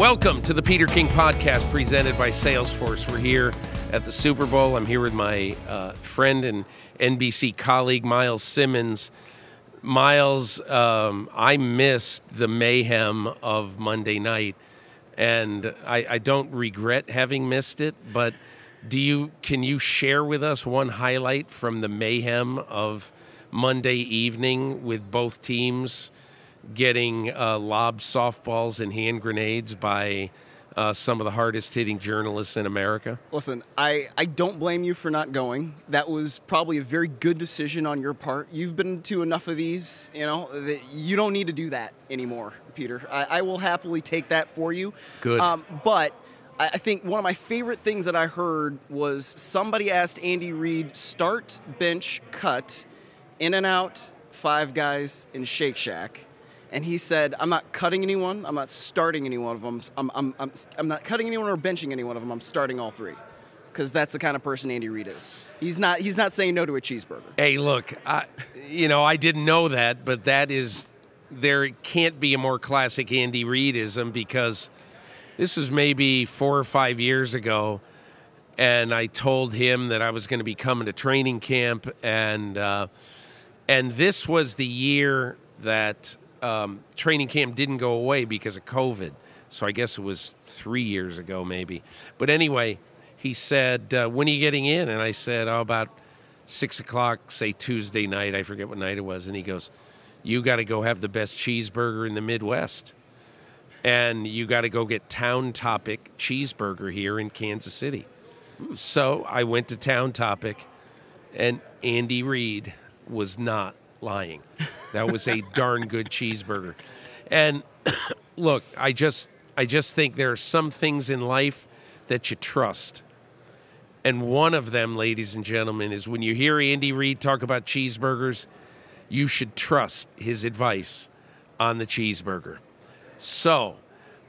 Welcome to the Peter King Podcast presented by Salesforce. We're here at the Super Bowl. I'm here with my friend and NBC colleague, Myles Simmons. Myles, I missed the mayhem of Monday night, and I don't regret having missed it, but can you share with us one highlight from the mayhem of Monday evening with both teams getting lobbed softballs and hand grenades by some of the hardest-hitting journalists in America? Listen, I don't blame you for not going. That was probably a very good decision on your part. You've been to enough of these, that you don't need to do that anymore, Peter. I will happily take that for you. Good. But I think one of my favorite things that I heard was somebody asked Andy Reid, start, bench, cut, in and out, Five Guys, and Shake Shack. And he said, I'm not cutting anyone. I'm not starting any one of them. I'm not cutting anyone or benching any one of them. I'm starting all three. Because that's the kind of person Andy Reid is. He's not saying no to a cheeseburger. Hey, look, I didn't know that, but there can't be a more classic Andy Reidism, because this was maybe 4 or 5 years ago, and I told him that I was going to be coming to training camp, and this was the year that training camp didn't go away because of COVID. So I guess it was 3 years ago maybe. But anyway, he said, when are you getting in? And I said, about 6 o'clock, say Tuesday night. I forget what night it was. And he goes, you got to go have the best cheeseburger in the Midwest. And you got to go get Town Topic cheeseburger here in Kansas City. So I went to Town Topic, and Andy Reid was not lying. That was a darn good cheeseburger. And look, I just think there are some things in life that you trust. And one of them, ladies and gentlemen, is when you hear Andy Reid talk about cheeseburgers, you should trust his advice on the cheeseburger. So,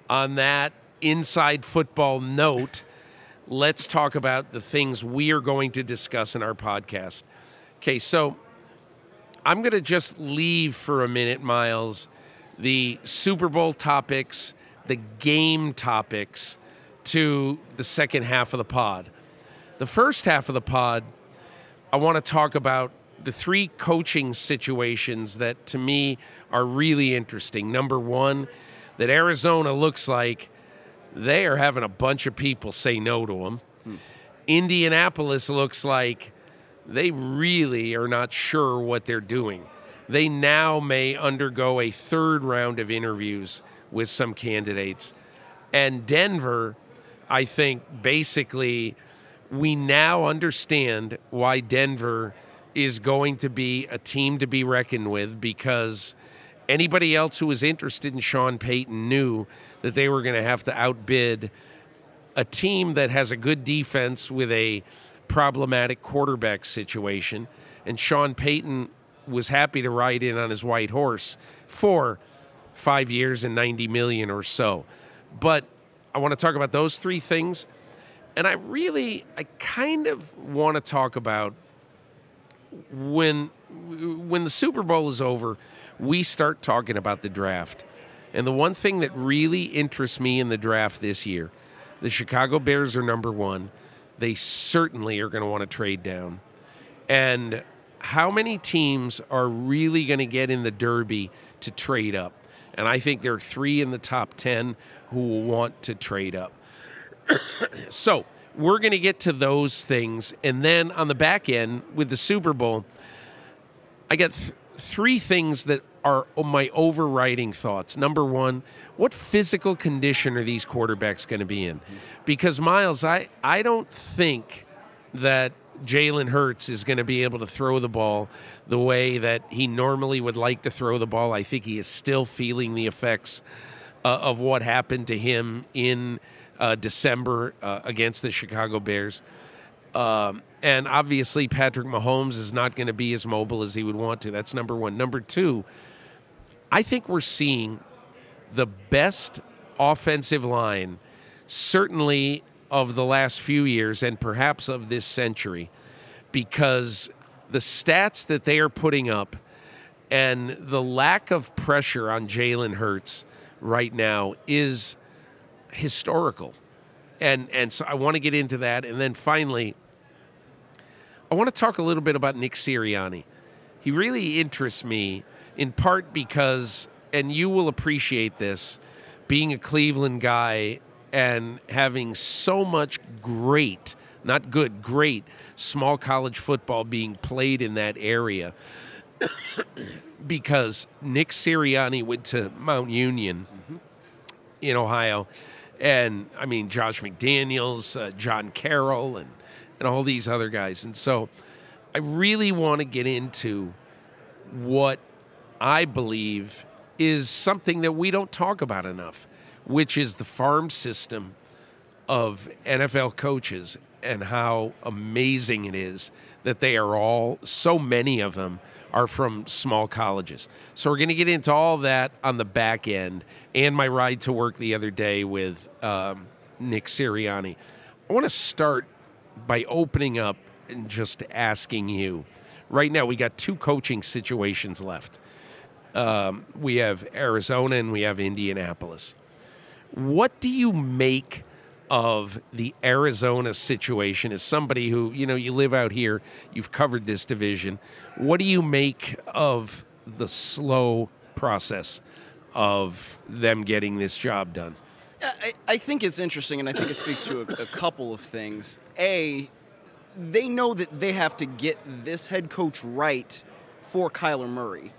on that inside football note, let's talk about the things we are going to discuss in our podcast. Okay, so I'm going to just leave for a minute, Myles, the Super Bowl topics, the game topics, to the second half of the pod. The first half of the pod, I want to talk about the three coaching situations that, to me, are really interesting. Number one, that Arizona looks like they are having a bunch of people say no to them. Indianapolis looks like they really are not sure what they're doing. They now may undergo a third round of interviews with some candidates. And Denver, I think, basically, we now understand why Denver is going to be a team to be reckoned with, because anybody else who was interested in Sean Payton knew that they were going to have to outbid a team that has a good defense with a problematic quarterback situation, and Sean Payton was happy to ride in on his white horse for 5 years and $90 million or so. But I want to talk about those three things, and I kind of want to talk about when the Super Bowl is over, we start talking about the draft. And the one thing that really interests me in the draft this year, the Chicago Bears are number one. They certainly are going to want to trade down. And how many teams are really going to get in the Derby to trade up? And I think there are 3 in the top 10 who will want to trade up. So we're going to get to those things. And then on the back end with the Super Bowl, I got 3 things that are my overriding thoughts. Number one, what physical condition are these quarterbacks going to be in? Because, Myles, I don't think that Jalen Hurts is going to be able to throw the ball the way that he normally would like to throw the ball. I think he is still feeling the effects of what happened to him in December against the Chicago Bears. And obviously Patrick Mahomes is not going to be as mobile as he would want to. That's number one. Number two, I think we're seeing the best offensive line, certainly of the last few years and perhaps of this century, because the stats that they are putting up and the lack of pressure on Jalen Hurts right now is historical. And so I want to get into that. And then finally, I want to talk a little bit about Nick Sirianni. He really interests me in part because, and you will appreciate this, being a Cleveland guy and having so much great, not good, great small college football being played in that area. Because Nick Sirianni went to Mount Union in Ohio. And, I mean, Josh McDaniels, John Carroll, and all these other guys. And so I really want to get into what I believe is something that we don't talk about enough, which is the farm system of NFL coaches and how amazing it is that they are all, so many of them, are from small colleges. So we're going to get into all that on the back end and my ride to work the other day with Nick Sirianni. I want to start by opening up and just asking you. Right now, we got two coaching situations left. We have Arizona and we have Indianapolis. What do you make of the Arizona situation as somebody who, you live out here, you've covered this division. What do you make of the slow process of them getting this job done? I think it's interesting, and I think it speaks to a couple of things. A, they know that they have to get this head coach right for Kyler Murray.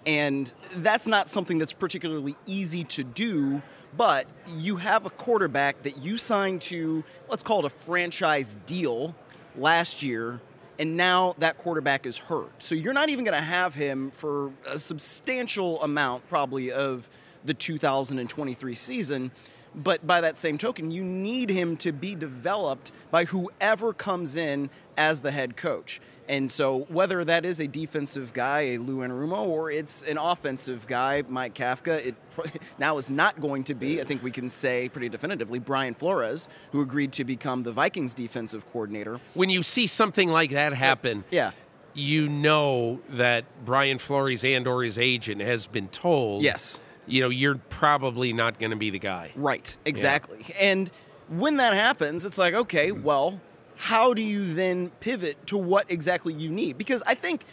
And that's not something that's particularly easy to do, but you have a quarterback that you signed to, let's call it a franchise deal last year, and now that quarterback is hurt. So you're not even going to have him for a substantial amount, probably, of the 2023 season. But by that same token, you need him to be developed by whoever comes in as the head coach. And so whether that is a defensive guy, a Lou Anarumo, or it's an offensive guy, Mike Kafka, it now is not going to be, I think we can say pretty definitively, Brian Flores, who agreed to become the Vikings defensive coordinator. When you see something like that happen, you know that Brian Flores and or his agent has been told, you're probably not going to be the guy. Right, exactly. Yeah. And when that happens, it's like, okay, well, how do you then pivot to what exactly you need? Because I think,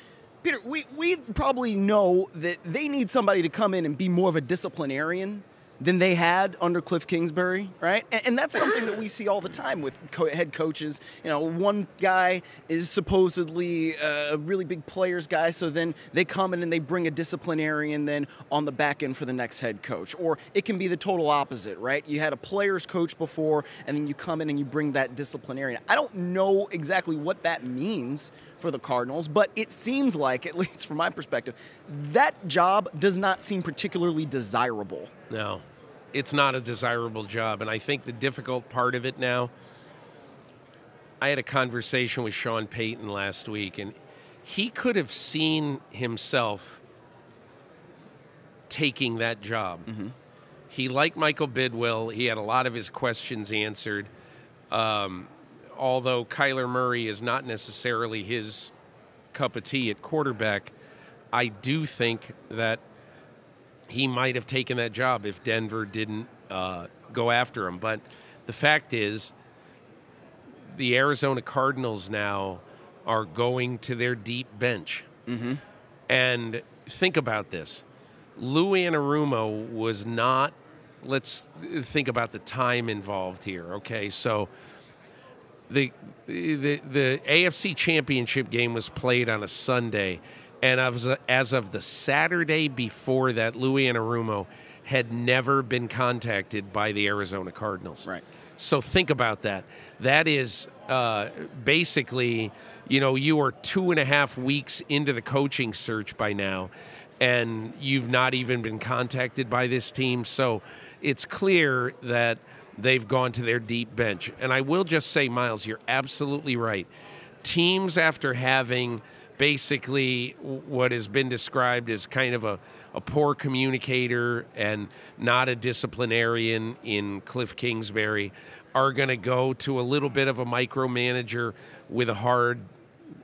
Peter, we probably know that they need somebody to come in and be more of a disciplinarian than they had under Cliff Kingsbury, right? And that's something that we see all the time with head coaches. One guy is supposedly a really big players guy, so then they come in and they bring a disciplinarian then on the back end for the next head coach. Or it can be the total opposite, right? You had a players coach before, and then you come in and you bring that disciplinarian. I don't know exactly what that means for the Cardinals, but it seems like, at least from my perspective, that job does not seem particularly desirable. No, it's not a desirable job. And I think the difficult part of it now, I had a conversation with Sean Payton last week, and he could have seen himself taking that job. Mm-hmm. He liked Michael Bidwill. He had a lot of his questions answered. Although Kyler Murray is not necessarily his cup of tea at quarterback, I do think that he might have taken that job if Denver didn't go after him. But the fact is, the Arizona Cardinals now are going to their deep bench. Mm-hmm. And think about this. Lou Anarumo was not, let's think about the time involved here, okay? So the AFC Championship game was played on a Sunday, and as of the Saturday before that, Lou Anarumo had never been contacted by the Arizona Cardinals. Right. So think about that. That is basically, you are 2.5 weeks into the coaching search by now, and you've not even been contacted by this team. So it's clear that they've gone to their deep bench. And I will just say, Myles, you're absolutely right. Teams, after having basically what has been described as kind of a poor communicator and not a disciplinarian in Cliff Kingsbury, are going to go to a little bit of a micromanager with a hard,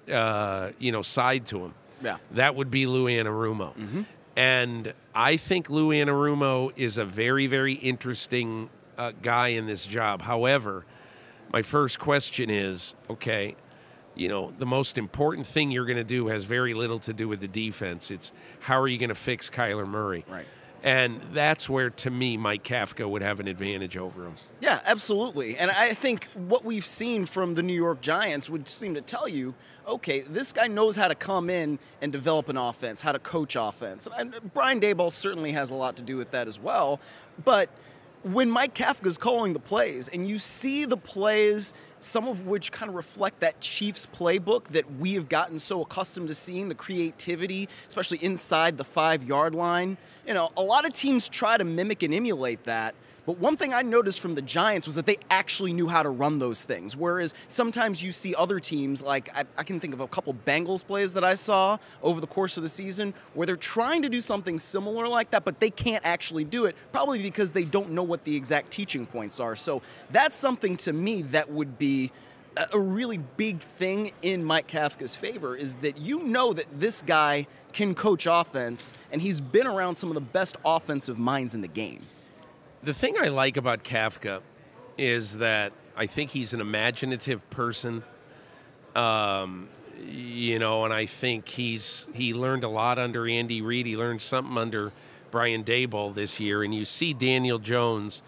side to him. Yeah. That would be Lou Anarumo. Mm-hmm. And I think Lou Anarumo is a very, very interesting guy in this job. However, my first question is, okay, the most important thing you're going to do has very little to do with the defense. It's how are you going to fix Kyler Murray? Right. And that's where, to me, Mike Kafka would have an advantage over him. Yeah, absolutely. And I think what we've seen from the New York Giants would seem to tell you, okay, this guy knows how to come in and develop an offense, how to coach offense. And Brian Daboll certainly has a lot to do with that as well. But when Mike Kafka's calling the plays and you see the plays, some of which kind of reflect that Chiefs playbook that we have gotten so accustomed to seeing, the creativity, especially inside the 5-yard line, a lot of teams try to mimic and emulate that. But one thing I noticed from the Giants was that they actually knew how to run those things. Whereas sometimes you see other teams, like I can think of a couple Bengals plays that I saw over the course of the season, where they're trying to do something similar like that, but they can't actually do it, probably because they don't know what the exact teaching points are. So that's something to me that would be a really big thing in Mike Kafka's favor, is that that this guy can coach offense, and he's been around some of the best offensive minds in the game. The thing I like about Kafka is that I think he's an imaginative person, and I think he learned a lot under Andy Reid. He learned something under Brian Daboll this year, and you see Daniel Jones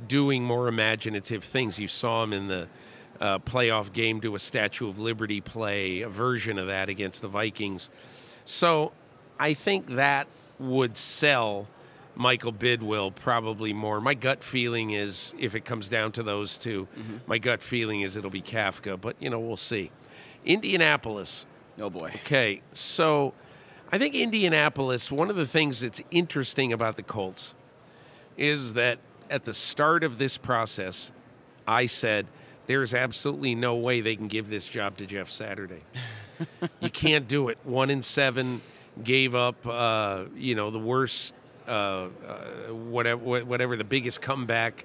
doing more imaginative things. You saw him in the playoff game do a Statue of Liberty play, a version of that against the Vikings. So I think that would sell Michael Bidwill probably more. My gut feeling is, if it comes down to those two, my gut feeling is it'll be Kafka, but, we'll see. Indianapolis. Oh, boy. Okay, so I think Indianapolis, one of the things that's interesting about the Colts is that at the start of this process, I said, there's absolutely no way they can give this job to Jeff Saturday. You can't do it. 1-7, gave up, the worst, whatever the biggest comeback,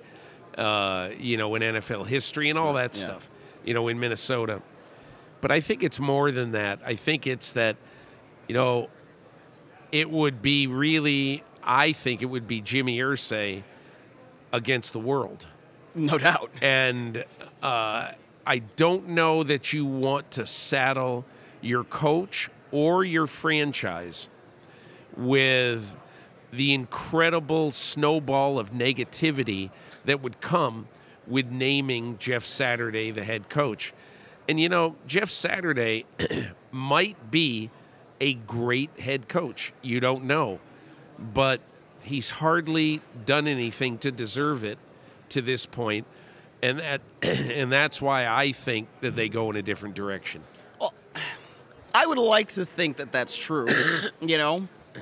in NFL history and all that stuff, in Minnesota. But I think it's more than that. I think it's that, it would be really, I think it would be Jimmy Irsay against the world. No doubt. And I don't know that you want to saddle your coach or your franchise with the incredible snowball of negativity that would come with naming Jeff Saturday the head coach. And, Jeff Saturday might be a great head coach. You don't know. But he's hardly done anything to deserve it to this point. And that's why I think that they go in a different direction. Well, I would like to think that that's true,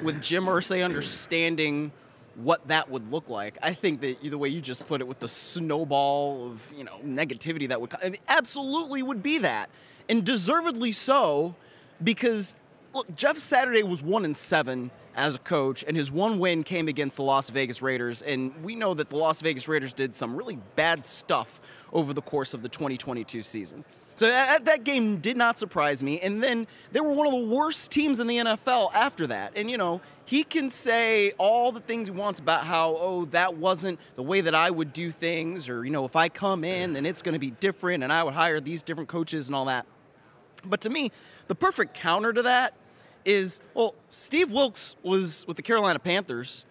with Jim Irsay understanding what that would look like. I think that the way you just put it, with the snowball of, negativity that would come, absolutely would be that. And deservedly so, because, look, Jeff Saturday was 1-7 as a coach, and his one win came against the Las Vegas Raiders. And we know that the Las Vegas Raiders did some really bad stuff over the course of the 2022 season. So that game did not surprise me. And then they were one of the worst teams in the NFL after that. And, he can say all the things he wants about how, that wasn't the way that I would do things, or, if I come in, then it's going to be different, and I would hire these different coaches and all that. But to me, the perfect counter to that is, Steve Wilkes was with the Carolina Panthers,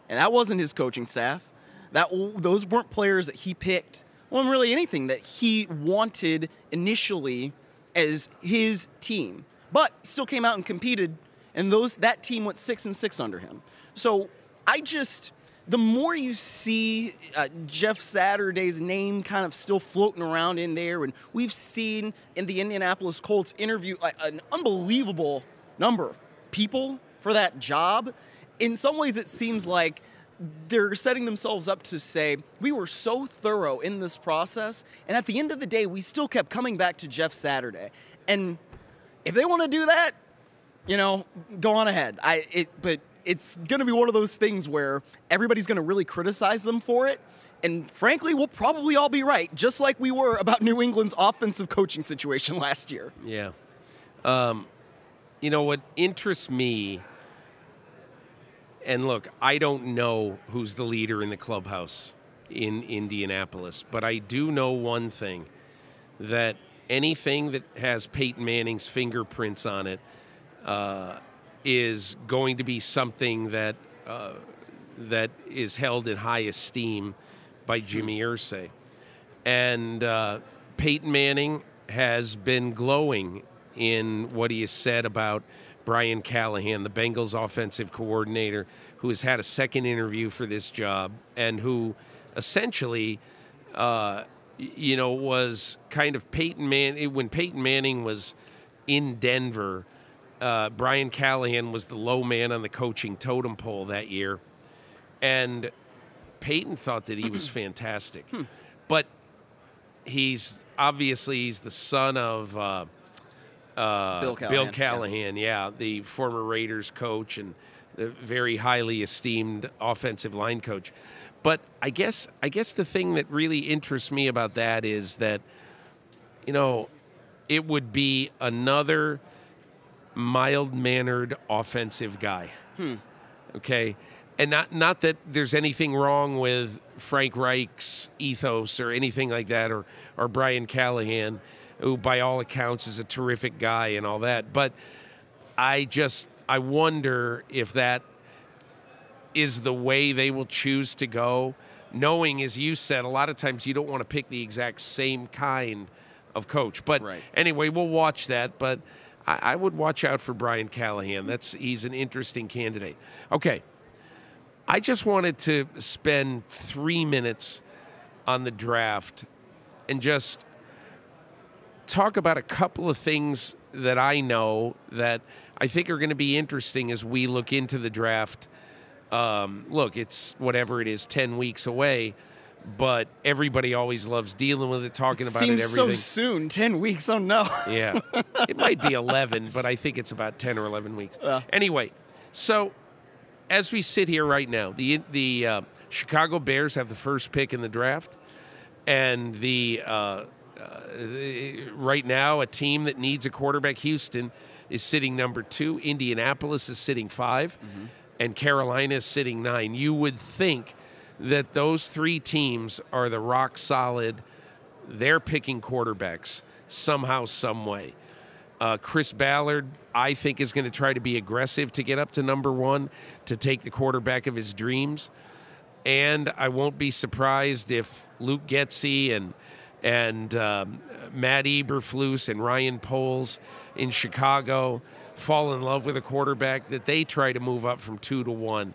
and that wasn't his coaching staff. Those weren't players that he picked. Wasn't really anything that he wanted initially as his team, but still came out and competed, and that team went 6-6 under him. So the more you see Jeff Saturday's name kind of still floating around in there, and we've seen in the Indianapolis Colts interview an unbelievable number of people for that job. In some ways, it seems like they're setting themselves up to say, we were so thorough in this process, and at the end of the day, we still kept coming back to Jeff Saturday. And if they want to do that, go on ahead. But it's going to be one of those things where everybody's going to really criticize them for it, and frankly, we'll probably all be right, just like we were about New England's offensive coaching situation last year. Yeah. What interests me, and look, I don't know who's the leader in the clubhouse in Indianapolis. But I do know one thing, that anything that has Peyton Manning's fingerprints on it is going to be something that that is held in high esteem by Jimmy Irsay. And Peyton Manning has been glowing in what he has said about Brian Callahan, the Bengals offensive coordinator, who has had a second interview for this job and who essentially, was kind of Peyton Manning. When Peyton Manning was in Denver, Brian Callahan was the low man on the coaching totem pole that year. And Peyton thought that he was fantastic. But he's the son of Bill Callahan, the former Raiders coach and the very highly esteemed offensive line coach. But I guess the thing that really interests me about that is that, it would be another mild-mannered offensive guy. Okay? And not that there's anything wrong with Frank Reich's ethos or anything like that, or Brian Callahan, who by all accounts is a terrific guy and all that. But I wonder if that is the way they will choose to go, knowing, as you said, a lot of times you don't want to pick the exact same kind of coach. But anyway, we'll watch that. But I would watch out for Brian Callahan. He's an interesting candidate. Okay. I just wanted to spend 3 minutes on the draft and just talk about a couple of things that I know that I think are going to be interesting as we look into the draft. Look, it's whatever it is, 10 weeks away, but everybody always loves dealing with it, talking about it, everything. Seems so soon, 10 weeks, oh no. Yeah, it might be 11, but I think it's about 10 or 11 weeks. Anyway, so as we sit here right now, the Chicago Bears have the first pick in the draft, and right now a team that needs a quarterback, Houston, is sitting number 2. Indianapolis is sitting 5, and Carolina is sitting 9. You would think that those 3 teams are the rock solid. They're picking quarterbacks somehow, some way. Chris Ballard, I think, is going to try to be aggressive to get up to number 1 to take the quarterback of his dreams. And I won't be surprised if Luke Getsy and Matt Eberflus and Ryan Poles in Chicago fall in love with a quarterback, that they try to move up from 2 to 1.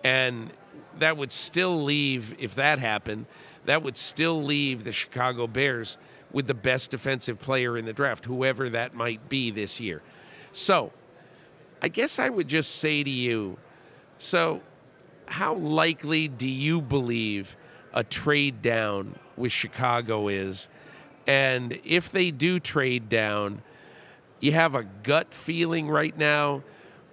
And that would still leave, if that happened, that would still leave the Chicago Bears with the best defensive player in the draft, whoever that might be this year. So I guess I would just say to you, so how likely do you believe a trade down with Chicago is? And if they do trade down, you have a gut feeling right now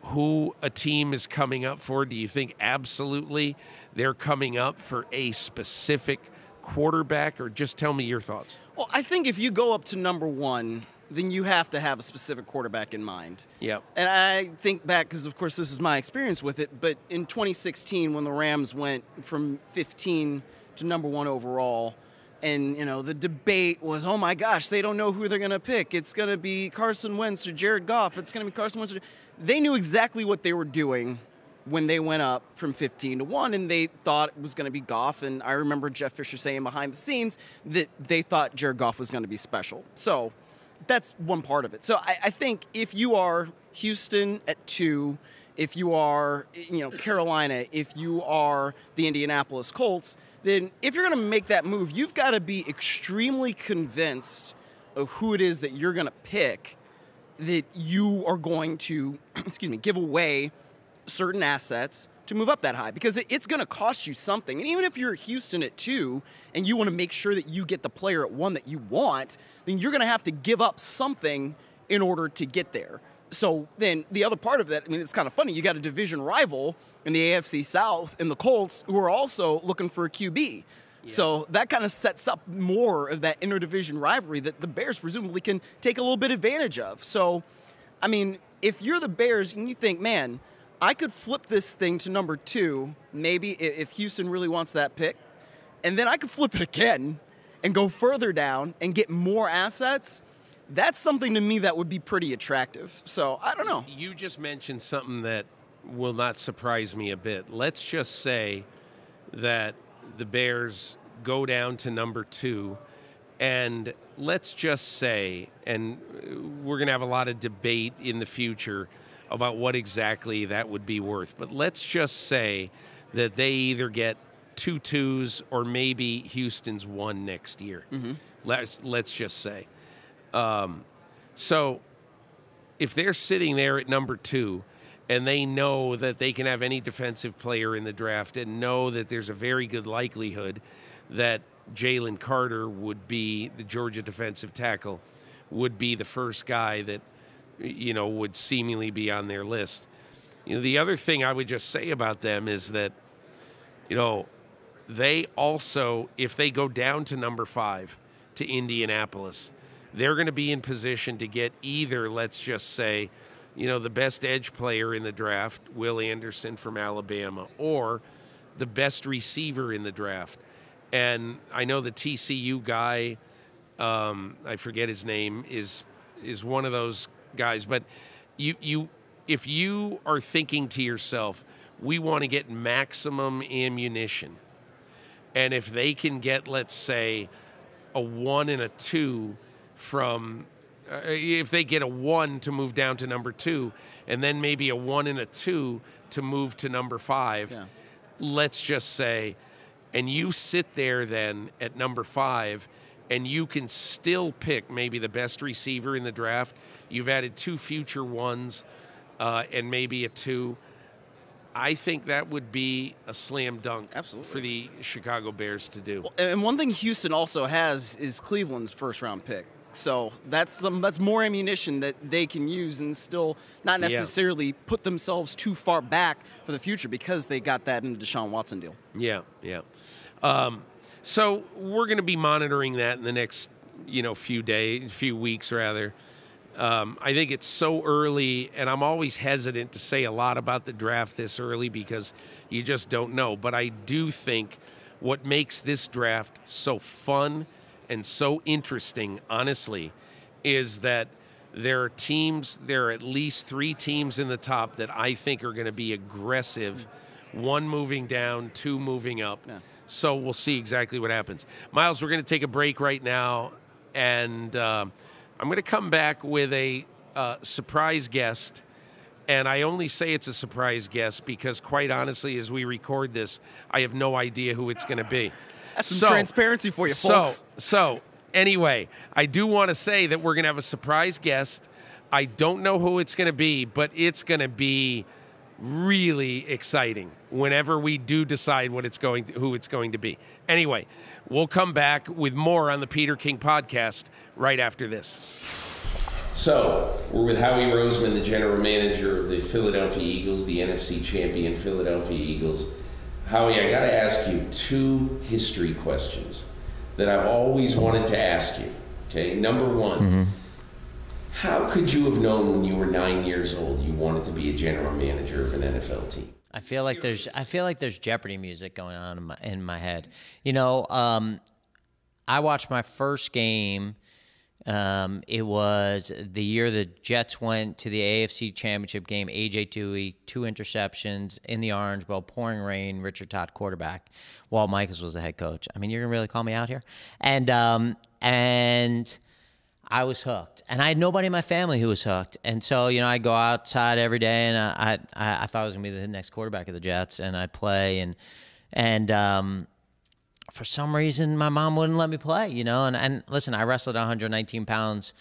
who a team is coming up for? Do you think absolutely they're coming up for a specific quarterback, or just tell me your thoughts? Well, I think if you go up to number 1, then you have to have a specific quarterback in mind. Yep. And I think back, because of course this is my experience with it, but in 2016 when the Rams went from 15 to number 1 overall, and the debate was, oh my gosh, they don't know who they're going to pick. It's going to be Carson Wentz or Jared Goff. It's going to be Carson Wentz. They knew exactly what they were doing when they went up from 15 to 1, and they thought it was going to be Goff. And I remember Jeff Fisher saying behind the scenes that they thought Jared Goff was going to be special. So that's one part of it. So I think if you are Houston at 2, if you are Carolina, if you are the Indianapolis Colts, then if you're going to make that move, you've got to be extremely convinced of who it is that you're going to pick, that you are going to, give away certain assets to move up that high, because it's going to cost you something. And even if you're Houston at 2 and you want to make sure that you get the player at 1 that you want, then you're going to have to give up something in order to get there. So then the other part of that, it's kind of funny. You got a division rival in the AFC South in the Colts who are also looking for a QB. Yeah. So that kind of sets up more of that interdivision rivalry that the Bears presumably can take a little bit advantage of. So, if you're the Bears and you think, man, I could flip this thing to number 2, maybe if Houston really wants that pick, and then I could flip it again and go further down and get more assets, that's something to me that would be pretty attractive. So I don't know. You just mentioned something that will not surprise me a bit. Let's just say that the Bears go down to number 2, and let's just say, and we're going to have a lot of debate in the future about what exactly that would be worth, but let's just say that they either get 2 2s or maybe Houston's 1 next year. Mm-hmm. Let's just say. So if they're sitting there at number 2 and they know that they can have any defensive player in the draft and know that there's a very good likelihood that Jalen Carter would be the Georgia defensive tackle, would be the first guy that, would seemingly be on their list. The other thing I would just say about them is that, they also, if they go down to number 5 to Indianapolis, they're going to be in position to get either, let's just say, the best edge player in the draft, Will Anderson from Alabama, or the best receiver in the draft. And I know the TCU guy, I forget his name, is one of those guys. But if you are thinking to yourself, we want to get maximum ammunition, and if they can get, let's say, a 1 and a 2 from, if they get a 1 to move down to number 2, and then maybe a 1 and a 2 to move to number 5, let's just say, and you sit there then at number 5, and you can still pick maybe the best receiver in the draft. You've added 2 future 1s and maybe a 2. I think that would be a slam dunk for the Chicago Bears to do. Well, and one thing Houston also has is Cleveland's first-round pick. So that's more ammunition that they can use and still not necessarily put themselves too far back for the future because they got that in the Deshaun Watson deal. Yeah. So we're going to be monitoring that in the next, few weeks rather. I think it's so early, and I'm always hesitant to say a lot about the draft this early because you just don't know. But I do think what makes this draft so fun and so interesting, honestly, is that there are at least 3 teams in the top that I think are going to be aggressive, 1 moving down, 2 moving up. Yeah. So we'll see exactly what happens. Myles, we're going to take a break right now, and I'm going to come back with a surprise guest, and I only say it's a surprise guest because, quite honestly, as we record this, I have no idea who it's going to be. That's some transparency for you, folks. So, anyway, I do want to say that we're going to have a surprise guest. I don't know who it's going to be, but it's going to be really exciting whenever we do decide who it's going to be. Anyway, we'll come back with more on the Peter King Podcast right after this. So, we're with Howie Roseman, the general manager of the Philadelphia Eagles, the NFC champion Philadelphia Eagles. Howie, I got to ask you 2 history questions that I've always wanted to ask you. Okay, number 1, how could you have known when you were 9 years old you wanted to be a general manager of an NFL team? I feel like there's Jeopardy music going on in my head. I watched my first game. It was the year the Jets went to the AFC Championship game. A.J. Dewey, 2 interceptions in the Orange Bowl, pouring rain, Richard Todd quarterback. Walt Michaels was the head coach. I mean, you're going to really call me out here? And I was hooked. And I had nobody in my family who was hooked. And so, I go outside every day, and I thought I was going to be the next quarterback of the Jets, and I'd play. And for some reason, my mom wouldn't let me play, And listen, I wrestled at 119 pounds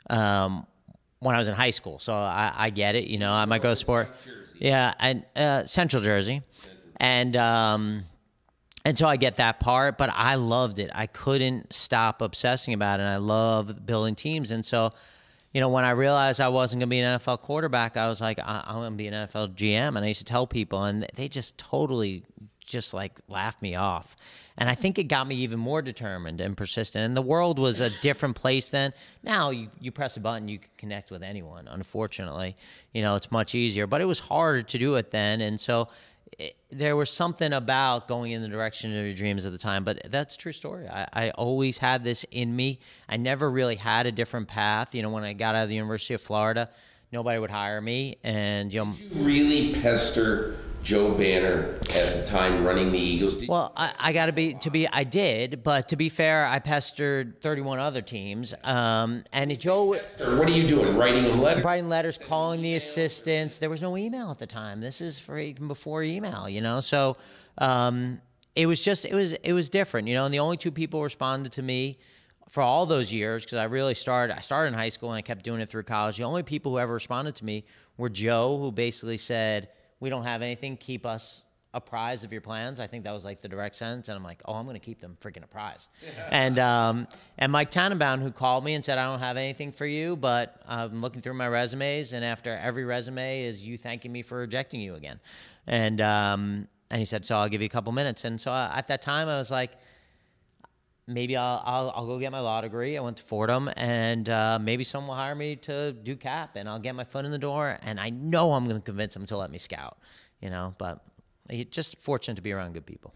when I was in high school. So I get it, I might go sport. Yeah, and Central Jersey. And so I get that part, but I loved it. I couldn't stop obsessing about it, and I love building teams. And so, when I realized I wasn't going to be an NFL quarterback, I was like, I'm going to be an NFL GM. And I used to tell people, and they just totally laughed me off. And I think it got me even more determined and persistent. And the world was a different place then. Now you press a button, you can connect with anyone. Unfortunately, it's much easier. But it was harder to do it then. And so there was something about going in the direction of your dreams at the time, but that's a true story. I always had this in me. I never really had a different path. When I got out of the University of Florida, nobody would hire me. And, Did you really pester Joe Banner at the time running the Eagles? I did, but to be fair, I pestered 31 other teams. And Joe, what are you doing? Writing them letters? Writing letters, calling the assistants. There was no email at the time. This is even before email, So it was different, And the only two people responded to me for all those years, because I started in high school and I kept doing it through college. The only people who ever responded to me were Joe, who basically said, "We don't have anything. Keep us apprised of your plans." I think that was like the direct sentence. And I'm like, I'm going to keep them freaking apprised. Yeah. And Mike Tannenbaum, who called me and said, "I don't have anything for you, but I'm looking through my resumes. And after every resume is you thanking me for rejecting you again." And he said, "So I'll give you a couple minutes." And so at that time I was like, maybe I'll go get my law degree. I went to Fordham, and maybe someone will hire me to do cap, and I'll get my foot in the door, and I know I'm going to convince them to let me scout, But it's just fortunate to be around good people.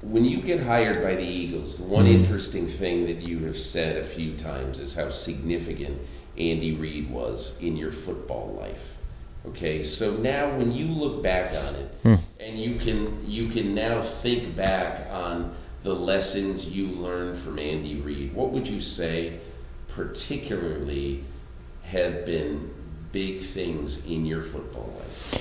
When you get hired by the Eagles, the one interesting thing that you have said a few times is how significant Andy Reid was in your football life. Okay, so now when you look back on it, and you can now think back on the lessons you learned from Andy Reid, what would you say particularly have been big things in your football life?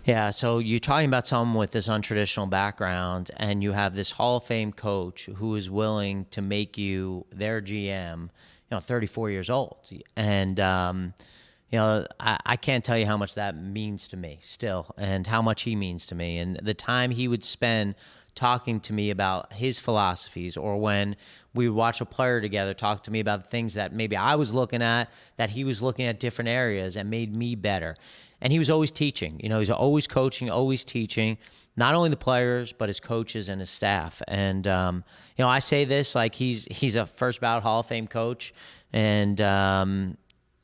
Yeah, so you're talking about someone with this untraditional background, and you have this Hall of Fame coach who is willing to make you their GM, 34 years old. And, I can't tell you how much that means to me still, and how much he means to me. And the time he would spend talking to me about his philosophies, or when we would watch a player together talk to me about things that maybe I was looking at, that he was looking at different areas and made me better. And he was always teaching, he's always coaching, always teaching, not only the players, but his coaches and his staff. And, I say this like he's a first ballot Hall of Fame coach, and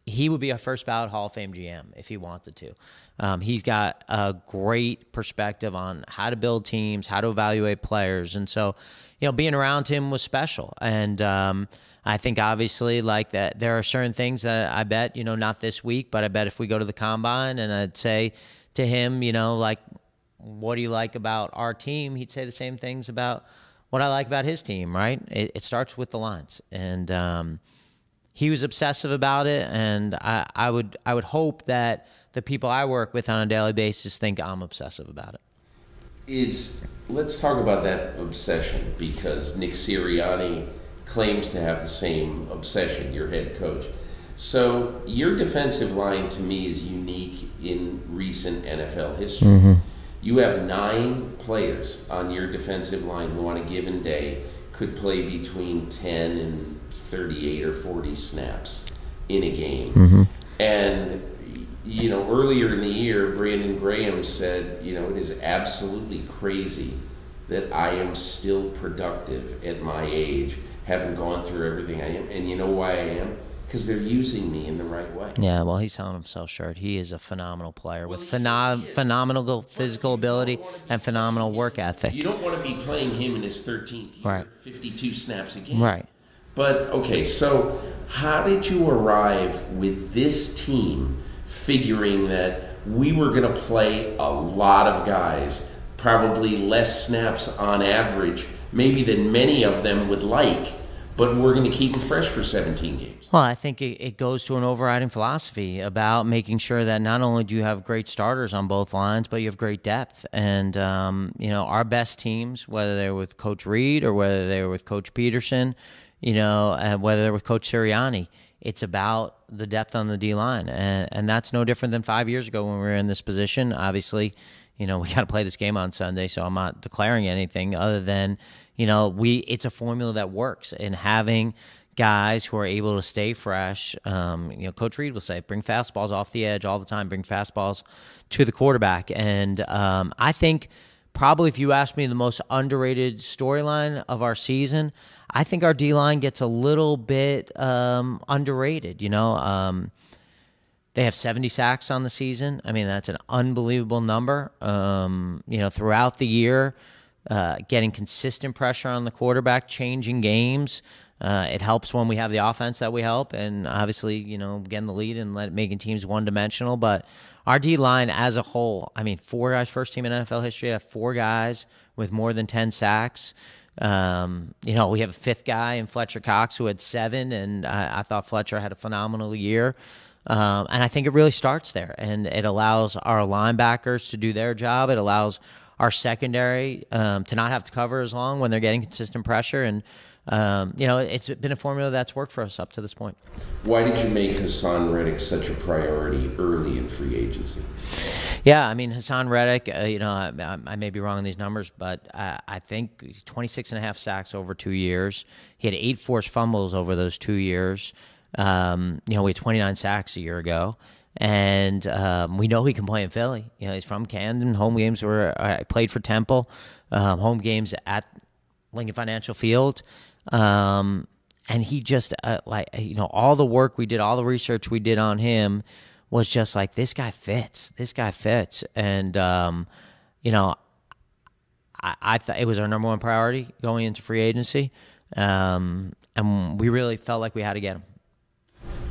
he would be a first ballot Hall of Fame GM if he wanted to. He's got a great perspective on how to build teams, how to evaluate players. And so, being around him was special. And I think obviously like that there are certain things that I bet, not this week, but I bet if we go to the combine and I'd say to him, like, what do you like about our team? He'd say the same things about what I like about his team, right? It starts with the lines. And he was obsessive about it, and I would hope that the people I work with on a daily basis think I'm obsessive about it. Let's talk about that obsession, because Nick Sirianni claims to have the same obsession, your head coach. So your defensive line to me is unique in recent NFL history. Mm-hmm. You have 9 players on your defensive line who on a given day could play between 10 and 38 or 40 snaps in a game. Mm-hmm. And, earlier in the year, Brandon Graham said, it is absolutely crazy that I am still productive at my age, having gone through everything I am. And you know why I am? Because they're using me in the right way. Yeah, well, he's selling himself short. He is a phenomenal player with phenomenal physical ability and phenomenal work ethic. You don't want to be playing him in his 13th year, right. 52 snaps a game. Right. But, okay, so how did you arrive with this team figuring that we were going to play a lot of guys, probably less snaps on average, maybe than many of them would like, but we're going to keep them fresh for 17 games? Well, I think it goes to an overriding philosophy about making sure that not only do you have great starters on both lines, but you have great depth. And, our best teams, whether they're with Coach Reid or whether they're with Coach Peterson, and whether they're with Coach Sirianni, it's about the depth on the D-line. And that's no different than 5 years ago when we were in this position. Obviously, we got to play this game on Sunday, so I'm not declaring anything other than, it's a formula that works. And having guys who are able to stay fresh, Coach Reid will say, bring fastballs off the edge all the time, bring fastballs to the quarterback. And I think probably if you ask me the most underrated storyline of our season, I think our D-line gets a little bit underrated. The They have 70 sacks on the season. I mean, that's an unbelievable number. Throughout the year, getting consistent pressure on the quarterback, changing games. It helps when we have the offense that we help, and obviously, getting the lead and making teams one-dimensional. But our D-line as a whole, I mean, 4 guys, first team in NFL history, have 4 guys with more than 10 sacks. We have a 5th guy in Fletcher Cox who had 7, and I thought Fletcher had a phenomenal year. And I think it really starts there, and it allows our linebackers to do their job. It allows our secondary to not have to cover as long when they're getting consistent pressure. And, it's been a formula that's worked for us up to this point. Why did you make Hassan Reddick such a priority early in free agency? Yeah, I mean, Hassan Reddick, I may be wrong on these numbers, but I think 26 and a half sacks over 2 years. He had 8 forced fumbles over those 2 years. We had 29 sacks a year ago, and we know he can play in Philly. He's from Camden. Home games I played for Temple. Home games at Lincoln Financial Field, and he just all the work we did, all the research we did on him was just like, this guy fits. And I thought it was our number one priority going into free agency, and we really felt like we had to get him.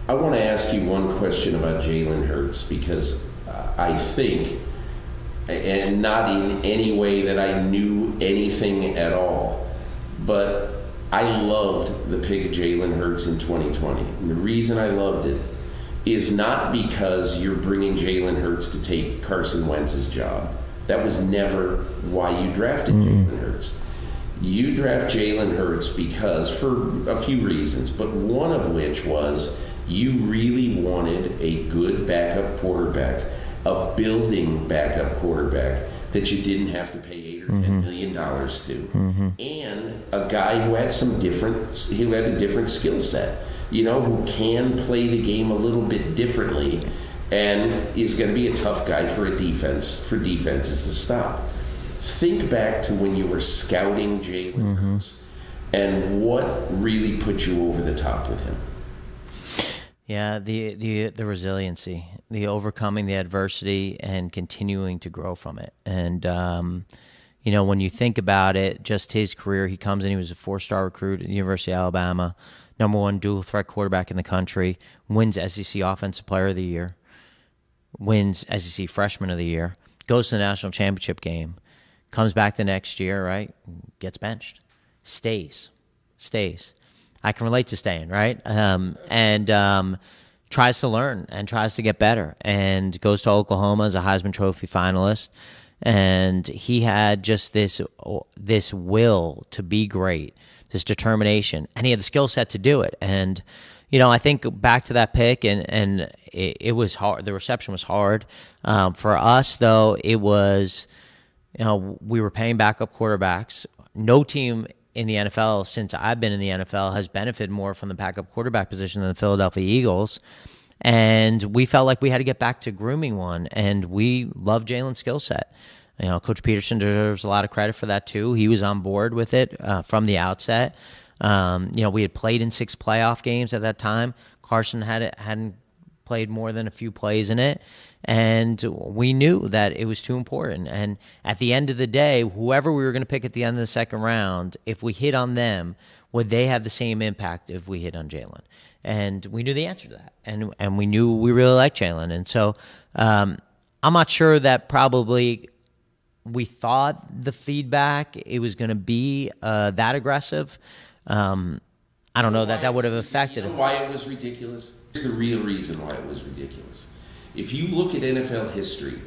I want to ask you one question about Jalen Hurts, because I think, and not in any way that I knew anything at all, but I loved the pick of Jalen Hurts in 2020. And the reason I loved it is not because you're bringing Jalen Hurts to take Carson Wentz's job. That was never why you drafted Jalen Hurts. You draft Jalen Hurts because, for a few reasons, but one of which was you really wanted a good backup quarterback, a building backup quarterback that you didn't have to pay $8 or $10 million to, and a guy who had a different skill set, who can play the game a little bit differently, and is going to be a tough guy for defenses to stop. Think back to when you were scouting Jalen Hurts, and what really put you over the top with him. Yeah, the resiliency, the overcoming the adversity and continuing to grow from it. And, when you think about it, just his career, he comes in, he was a 4-star recruit at the University of Alabama, number 1 dual threat quarterback in the country, wins SEC Offensive Player of the Year, wins SEC Freshman of the Year, goes to the national championship game, comes back the next year, right, gets benched, stays. I can relate to staying, right? And tries to learn and tries to get better, and goes to Oklahoma as a Heisman Trophy finalist. And he had just this will to be great, this determination, and he had the skill set to do it. And I think back to that pick, and it was hard. The reception was hard for us, though. It was, we were paying backup quarterbacks. No team in the NFL since I've been in the NFL has benefited more from the backup quarterback position than the Philadelphia Eagles. And we felt like we had to get back to grooming one, and we love Jalen's skill set. Coach Peterson deserves a lot of credit for that too. He was on board with it from the outset. We had played in 6 playoff games at that time. Carson hadn't played more than a few plays in it, and we knew that it was too important. And at the end of the day, whoever we were going to pick at the end of the second round, if we hit on them, would they have the same impact if we hit on Jalen? And we knew the answer to that, and we knew we really liked Jalen. And so I'm not sure that probably we thought the feedback it was going to be that aggressive. I don't know that would have affected it. Why it was ridiculous? Here's the real reason why it was ridiculous. If you look at NFL history,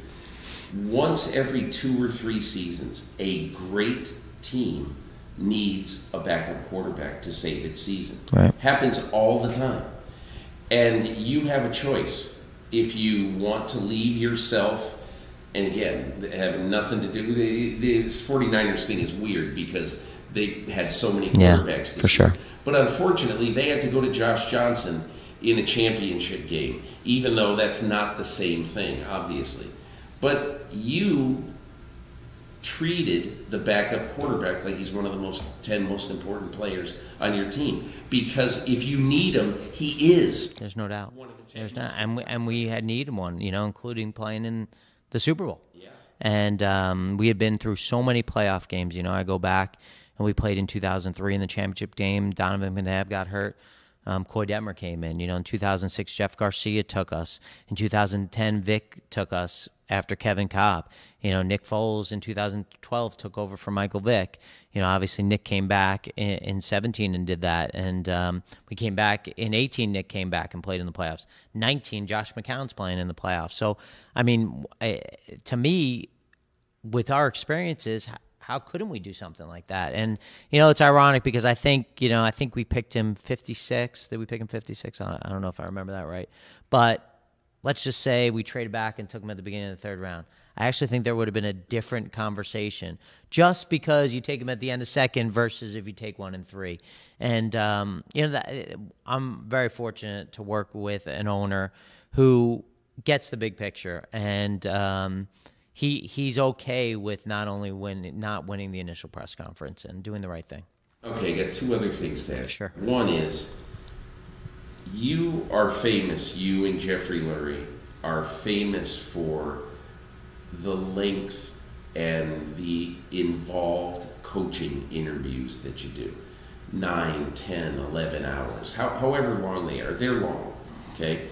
once every 2 or 3 seasons, a great team needs a backup quarterback to save its season. Right. Happens all the time. And you have a choice. If you want to leave yourself, and again, have nothing to do, the 49ers thing is weird because they had so many quarterbacks this year. Sure. But unfortunately, they had to go to Josh Johnson in a championship game, even though that's not the same thing, obviously. But you treated the backup quarterback like he's one of the 10 most important players on your team. Because if you need him, he is. There's no doubt. One of the 10 There's most not, and we had needed one, including playing in the Super Bowl. Yeah. And we had been through so many playoff games. I go back and we played in 2003 in the championship game. Donovan McNabb got hurt. Coy Detmer came in. In 2006, Jeff Garcia took us. In 2010, Vic took us after Kevin Kolb. Nick Foles in 2012 took over for Michael Vick. Obviously Nick came back in 17 and did that. And we came back in 18. Nick came back and played in the playoffs. 19, Josh McCown's playing in the playoffs. So, to me, with our experiences, how couldn't we do something like that? And, it's ironic because I think we picked him 56. Did we pick him 56? I don't know if I remember that right. But let's just say we traded back and took him at the beginning of the third round. I actually think there would have been a different conversation just because you take him at the end of second versus if you take 1 and 3. And, I'm very fortunate to work with an owner who gets the big picture. And, he's okay with not winning the initial press conference and doing the right thing. Okay, I got 2 other things to ask. Sure. One is, you are famous, you and Jeffrey Lurie are famous for the length and the involved coaching interviews that you do. 9, 10, 11 hours, however long they are. They're long, okay?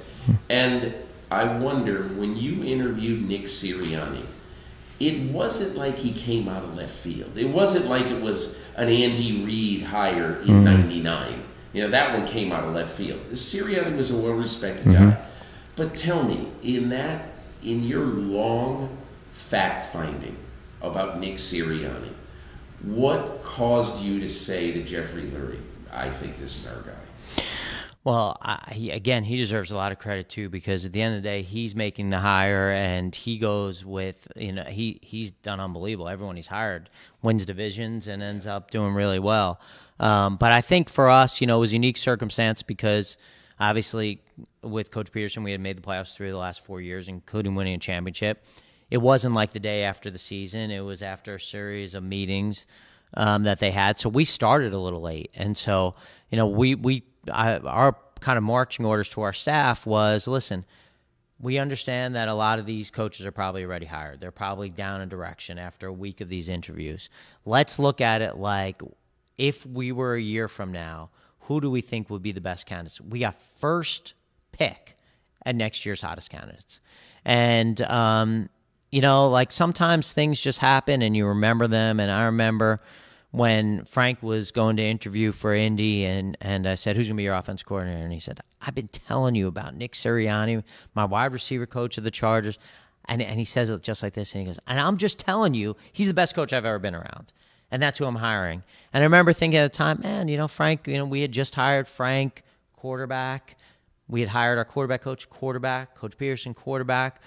And I wonder, when you interviewed Nick Sirianni, it wasn't like he came out of left field. It wasn't like it was an Andy Reid hire in '99. That one came out of left field. Sirianni was a well-respected guy. But tell me, in your long fact-finding about Nick Sirianni, what caused you to say to Jeffrey Lurie, I think this is our guy? Well, he deserves a lot of credit too, because at the end of the day, he's making the hire, and he goes with, he's done unbelievable. Everyone he's hired wins divisions and ends up doing really well. But I think for us, it was a unique circumstance because obviously with Coach Peterson, we had made the playoffs through the last 4 years, including winning a championship. It wasn't like the day after the season. It was after a series of meetings that they had. So we started a little late. And so, our kind of marching orders to our staff was, listen, we understand that a lot of these coaches are probably already hired. They're probably down a direction after a week of these interviews. Let's look at it like, if we were a year from now, who do we think would be the best candidates? We got first pick at next year's hottest candidates. And, sometimes things just happen and you remember them. And I remember when Frank was going to interview for Indy, and I said, who's going to be your offensive coordinator? And he said, I've been telling you about Nick Sirianni, my wide receiver coach of the Chargers. And he says it just like this, and he goes, and I'm just telling you, he's the best coach I've ever been around. And that's who I'm hiring. And I remember thinking at the time, man, Frank, we had just hired Frank, quarterback. We had hired our quarterback coach, Coach Peterson, quarterback.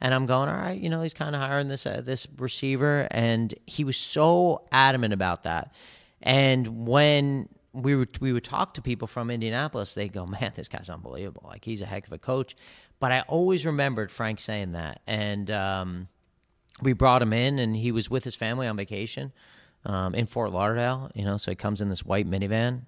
And I'm going, all right, he's kind of hiring this receiver. And he was so adamant about that. And when we would talk to people from Indianapolis, they go, man, this guy's unbelievable. Like, he's a heck of a coach. But I always remembered Frank saying that. And we brought him in, and he was with his family on vacation in Fort Lauderdale. So he comes in this white minivan.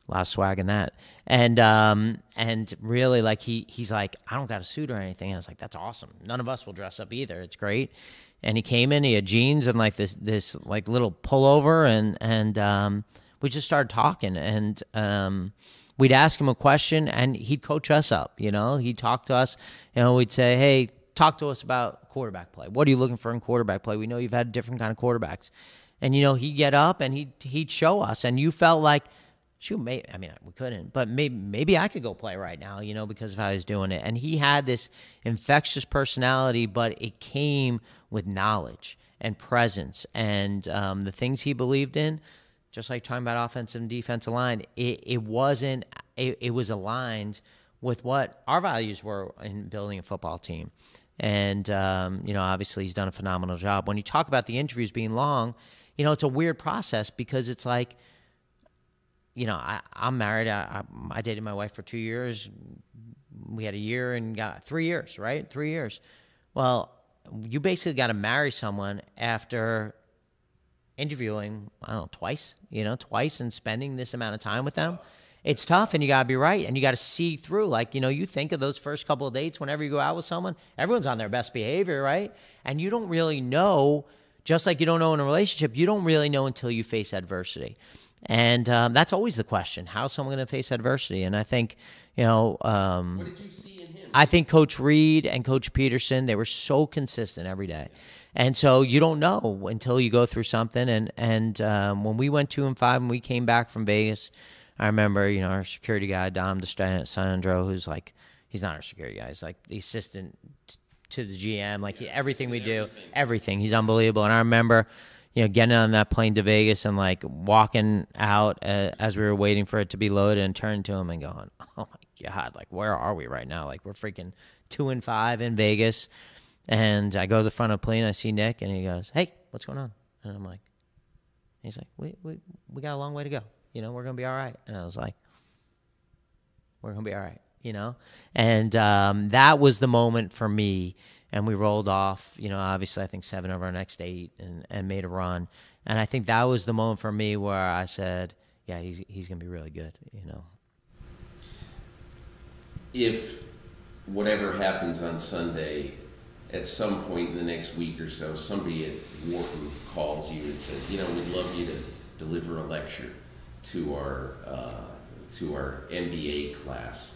A lot of swag in that. And really, like, he's like, I don't got a suit or anything. And I was like, that's awesome. None of us will dress up either. It's great. And he came in, he had jeans and like this like little pullover, and we just started talking, and we'd ask him a question and he'd coach us up, he'd talk to us, we'd say, hey, talk to us about quarterback play. What are you looking for in quarterback play? We know you've had different kind of quarterbacks. And, he'd get up and he'd show us, and you felt like, shoot, we couldn't, but maybe I could go play right now, because of how he's doing it. And he had this infectious personality, but it came with knowledge and presence, and the things he believed in, just like talking about offensive and defensive line, it was aligned with what our values were in building a football team. And, obviously he's done a phenomenal job. When you talk about the interviews being long, it's a weird process because it's like, I'm married. I dated my wife for 2 years. We had a year and got 3 years, right? 3 years. Well, you basically got to marry someone after interviewing, I don't know, twice and spending this amount of time with them. It's tough, and you got to be right, and you got to see through. Like, you think of those first couple of dates whenever you go out with someone, everyone's on their best behavior, right? And you don't really know, just like you don't know in a relationship, you don't really know until you face adversity. And that's always the question, how's someone going to face adversity? And I think, what did you see in him? I think Coach Reed and Coach Peterson, they were so consistent every day. And so you don't know until you go through something. And when we went 2-5 and we came back from Vegas, I remember, our security guy, Dom DeSandro, who's like, he's not our security guy. He's like the assistant to the GM. Like everything we do, everything. He's unbelievable. And I remember, getting on that plane to Vegas and like walking out as we were waiting for it to be loaded and turning to him and going, oh my God, like where are we right now? Like we're freaking 2-5 in Vegas. And I go to the front of the plane, I see Nick, and he goes, hey, what's going on? And I'm like, he's like, we got a long way to go. We're going to be all right. And I was like, we're going to be all right, And that was the moment for me. And we rolled off, obviously I think 7 of our next 8 and made a run. And I think that was the moment for me where I said, yeah, he's going to be really good, If whatever happens on Sunday, at some point in the next week or so, somebody at Wharton calls you and says, we'd love you to deliver a lecture to our MBA class.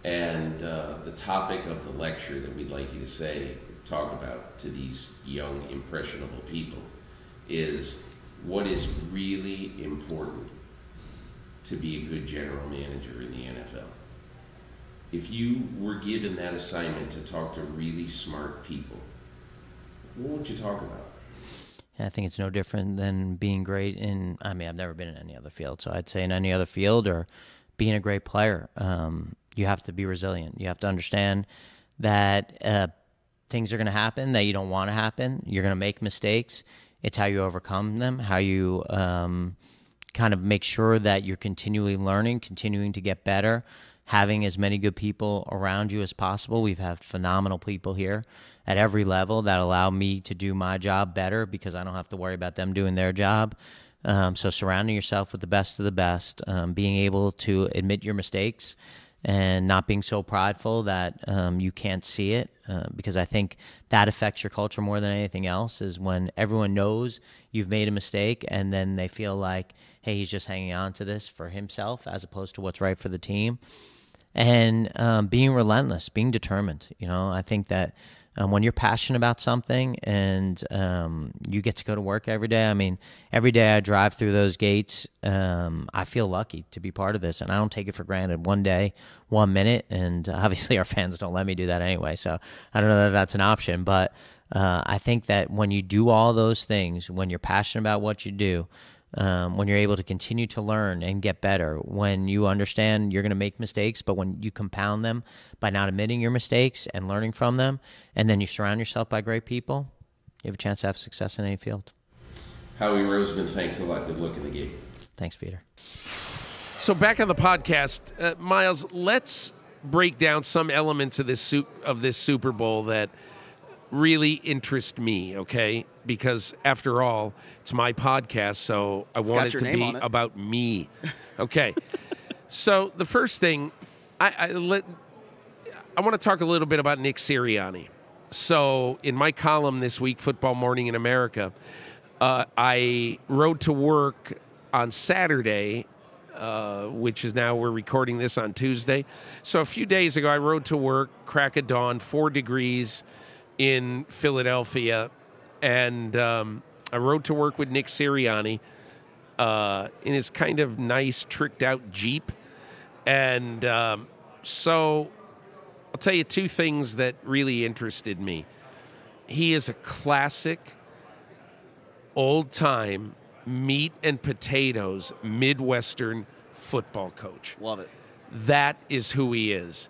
And the topic of the lecture that we'd like you to talk about to these young, impressionable people is what is really important to be a good general manager in the NFL. If you were given that assignment to talk to really smart people, what would you talk about? I think it's no different than being great I've never been in any other field, so I'd say in any other field or being a great player, you have to be resilient. You have to understand that things are going to happen that you don't want to happen. You're going to make mistakes. It's how you overcome them, how you kind of make sure that you're continually learning, continuing to get better, having as many good people around you as possible. We've had phenomenal people here at every level that allow me to do my job better because I don't have to worry about them doing their job. So surrounding yourself with the best of the best, being able to admit your mistakes and not being so prideful that you can't see it, because I think that affects your culture more than anything else, is when everyone knows you've made a mistake and then they feel like, hey, he's just hanging on to this for himself as opposed to what's right for the team. And being relentless, being determined. I think that when you're passionate about something and you get to go to work every day. Every day I drive through those gates, I feel lucky to be part of this, and I don't take it for granted. One day, 1 minute, and obviously our fans don't let me do that anyway, so I don't know that that's an option. But I think that when you do all those things, when you're passionate about what you do, when you're able to continue to learn and get better, when you understand you're going to make mistakes, but when you compound them by not admitting your mistakes and learning from them, and then you surround yourself by great people, you have a chance to have success in any field. Howie Roseman, thanks a lot. Good luck in the game. Thanks, Peter. So back on the podcast, Myles, let's break down some elements of this Super Bowl that really interest me, okay? Because after all, it's my podcast, so I want it to be about me. Okay. So the first thing, I want to talk a little bit about Nick Sirianni. So in my column this week, Football Morning in America, I rode to work on Saturday, which is now we're recording this on Tuesday. So a few days ago, I rode to work, crack of dawn, 4 degrees in Philadelphia, and I rode to work with Nick Sirianni in his kind of nice, tricked-out Jeep. And so I'll tell you 2 things that really interested me. He is a classic, old-time, meat and potatoes Midwestern football coach. Love it. That is who he is.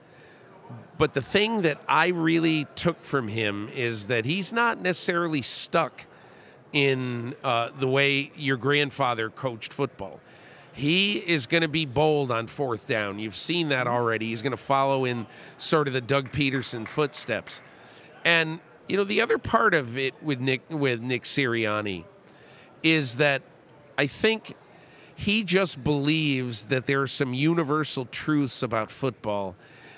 But the thing that I really took from him is that he's not necessarily stuck in the way your grandfather coached football. He is going to be bold on 4th down. You've seen that already. He's going to follow in sort of the Doug Peterson footsteps. And the other part of it with Nick Sirianni is that I think he just believes that there are some universal truths about football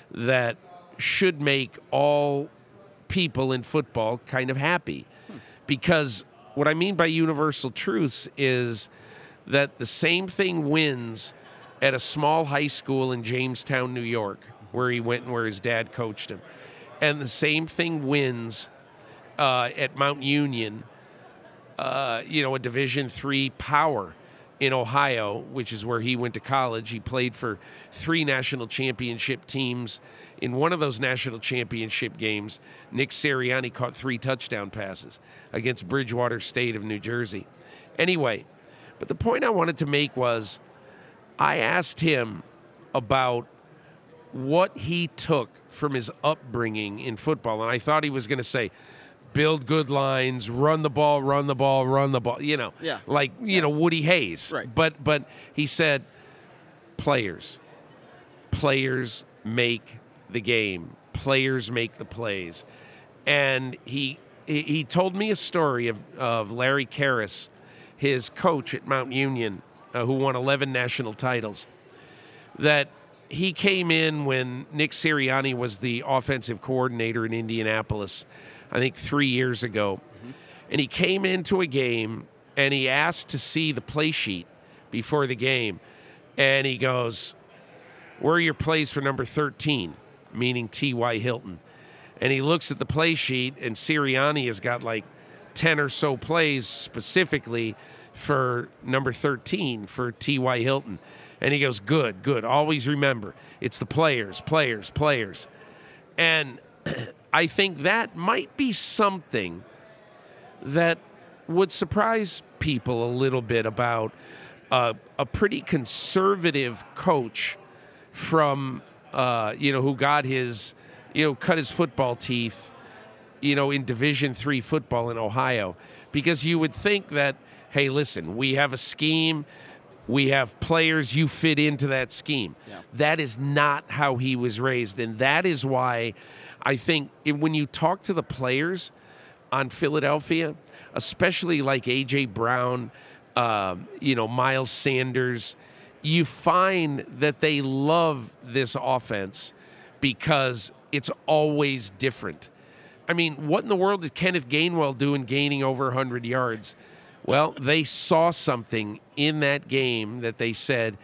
that should make all people in football kind of happy. Because what I mean by universal truths is that the same thing wins at a small high school in Jamestown, New York, where he went and where his dad coached him. And the same thing wins at Mount Union, a Division III power in Ohio, which is where he went to college. He played for 3 national championship teams. In one of those national championship games, Nick Sirianni caught 3 touchdown passes against Bridgewater State of New Jersey. Anyway, but the point I wanted to make was I asked him about what he took from his upbringing in football, and I thought he was going to say, build good lines, run the ball, run the ball, run the ball, like Woody Hayes. Right. But he said, players make the game. Players make the plays. And he told me a story of Larry Karras, his coach at Mount Union, who won 11 national titles, that he came in when Nick Sirianni was the offensive coordinator in Indianapolis, I think 3 years ago. Mm-hmm. And he came into a game and he asked to see the play sheet before the game. And he goes, where are your plays for number 13? Meaning T.Y. Hilton. And he looks at the play sheet, and Sirianni has got like 10 or so plays specifically for number 13 for T.Y. Hilton. And he goes, good. Always remember, it's the players. And I think that might be something that would surprise people a little bit about a pretty conservative coach from, who got his, cut his football teeth, in Division III football in Ohio. Because you would think that, hey, listen, we have a scheme, we have players, you fit into that scheme. Yeah. That is not how he was raised. And that is why I think when you talk to the players on Philadelphia, especially like A.J. Brown, Miles Sanders, you find that they love this offense because it's always different. I mean, what in the world is Kenneth Gainwell doing gaining over 100 yards? Well, they saw something in that game that they said,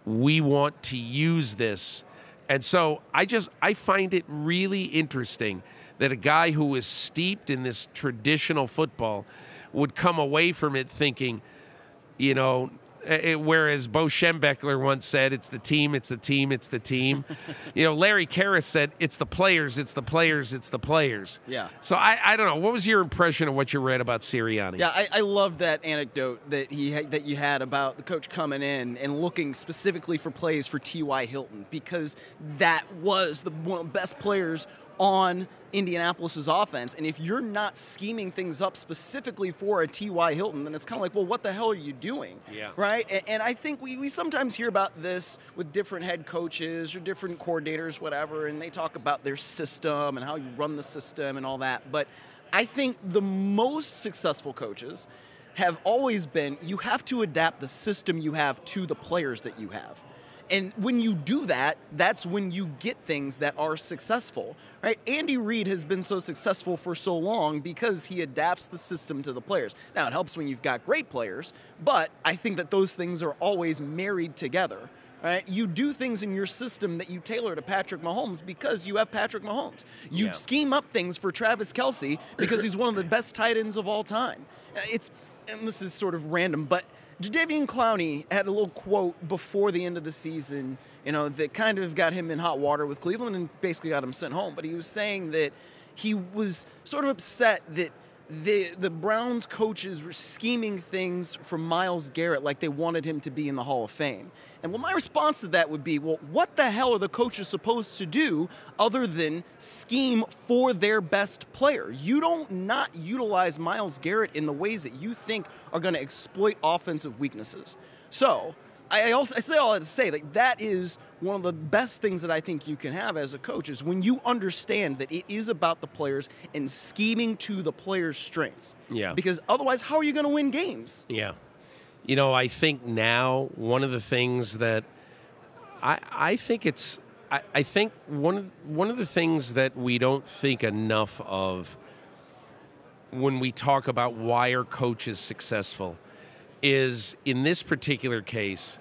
we want to use this. And so I find it really interesting that a guy who is steeped in this traditional football would come away from it thinking, whereas Bo Schembechler once said, it's the team. Larry Karras said, it's the players. Yeah. So I don't know. What was your impression of what you read about Sirianni? Yeah, I love that anecdote that you had about the coach coming in and looking specifically for plays for T.Y. Hilton, because that was one of the best players on Indianapolis's offense. And if you're not scheming things up specifically for a T.Y. Hilton, then it's kind of like, well, what the hell are you doing? Yeah. Right? And I think we sometimes hear about this with different head coaches or different coordinators, whatever, and they talk about their system and how you run the system and all that. But I think the most successful coaches have always been, you have to adapt the system you have to the players that you have. And when you do that, that's when you get things that are successful, right? Andy Reid has been so successful for so long because he adapts the system to the players. Now, it helps when you've got great players, but I think that those things are always married together, right? You do things in your system that you tailor to Patrick Mahomes because you have Patrick Mahomes. You scheme up things for Travis Kelce because he's one of the best tight ends of all time. And this is sort of random, but Jadeveon Clowney had a little quote before the end of the season, that kind of got him in hot water with Cleveland and basically got him sent home. But he was saying that he was sort of upset that the Browns coaches were scheming things for Myles Garrett like they wanted him to be in the Hall of Fame. And my response to that would be, well, what the hell are the coaches supposed to do other than scheme for their best player? You don't not utilize Myles Garrett in the ways that you think are going to exploit offensive weaknesses. So I say all that to say, like, that is one of the best things that I think you can have as a coach is when you understand that it is about the players and scheming to the players' strengths. Yeah. Because otherwise, how are you going to win games? Yeah. You know, I think now one of the things that I think it's I think one of the things that we don't think enough of when we talk about why are coaches successful is in this particular case,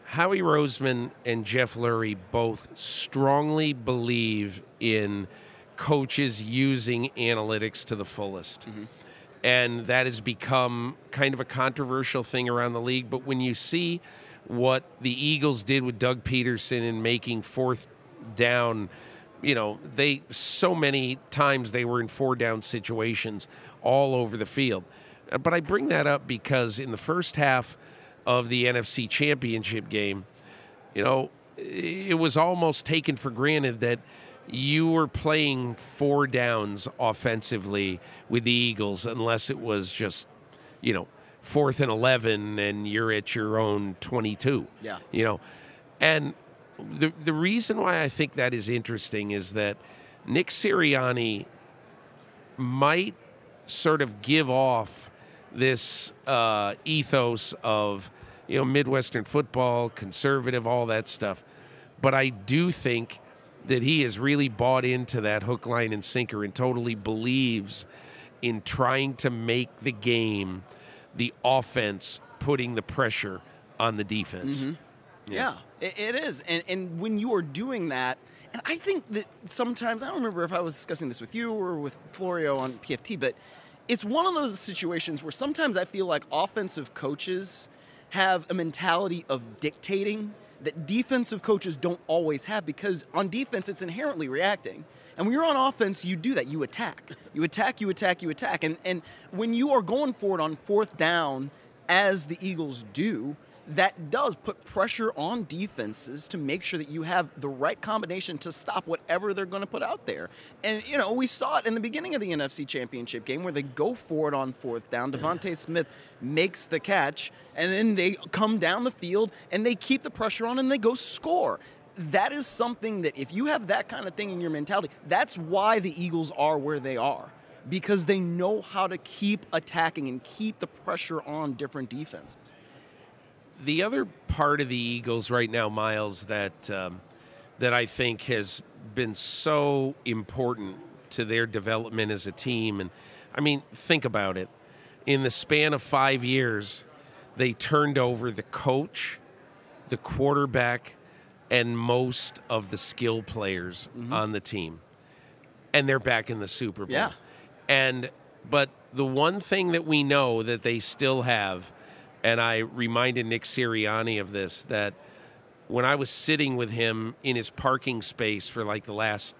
Howie Roseman and Jeff Lurie both strongly believe in coaches using analytics to the fullest. Mm-hmm. And that has become kind of a controversial thing around the league. But when you see what the Eagles did with Doug Peterson in making fourth down, you know, so many times they were in 4-down situations all over the field. But I bring that up because in the first half of the NFC Championship game, you know, it was almost taken for granted that you were playing 4 downs offensively with the Eagles unless it was just, you know, 4th and 11 and you're at your own 22. Yeah. You know, and the reason why I think that is interesting is that Nick Sirianni might sort of give off this ethos of, you know, Midwestern football, conservative, all that stuff. But I do think that he has really bought into that hook, line, and sinker and totally believes in trying to make the game, the offense putting the pressure on the defense. Mm-hmm. Yeah, it is. And when you are doing that, and I think that sometimes, I don't remember if I was discussing this with you or with Florio on PFT, but it's one of those situations where sometimes I feel like offensive coaches have a mentality of dictating that defensive coaches don't always have, because on defense, it's inherently reacting. And when you're on offense, you do that. You attack. You attack, you attack, you attack. And when you are going for it on 4th down, as the Eagles do, that does put pressure on defenses to make sure that you have the right combination to stop whatever they're going to put out there. And, you know, we saw it in the beginning of the NFC Championship game where they go for it on 4th down. Devontae Smith makes the catch, and then they come down the field, and they keep the pressure on, and they go score. That is something that if you have that kind of thing in your mentality, that's why the Eagles are where they are, because they know how to keep attacking and keep the pressure on different defenses. The other part of the Eagles right now, Myles, that I think has been so important to their development as a team, and I mean, think about it. In the span of 5 years, they turned over the coach, the quarterback, and most of the skill players on the team. And they're back in the Super Bowl. Yeah. But the one thing that we know that they still have, and I reminded Nick Sirianni of this, that when I was sitting with him in his parking space for like the last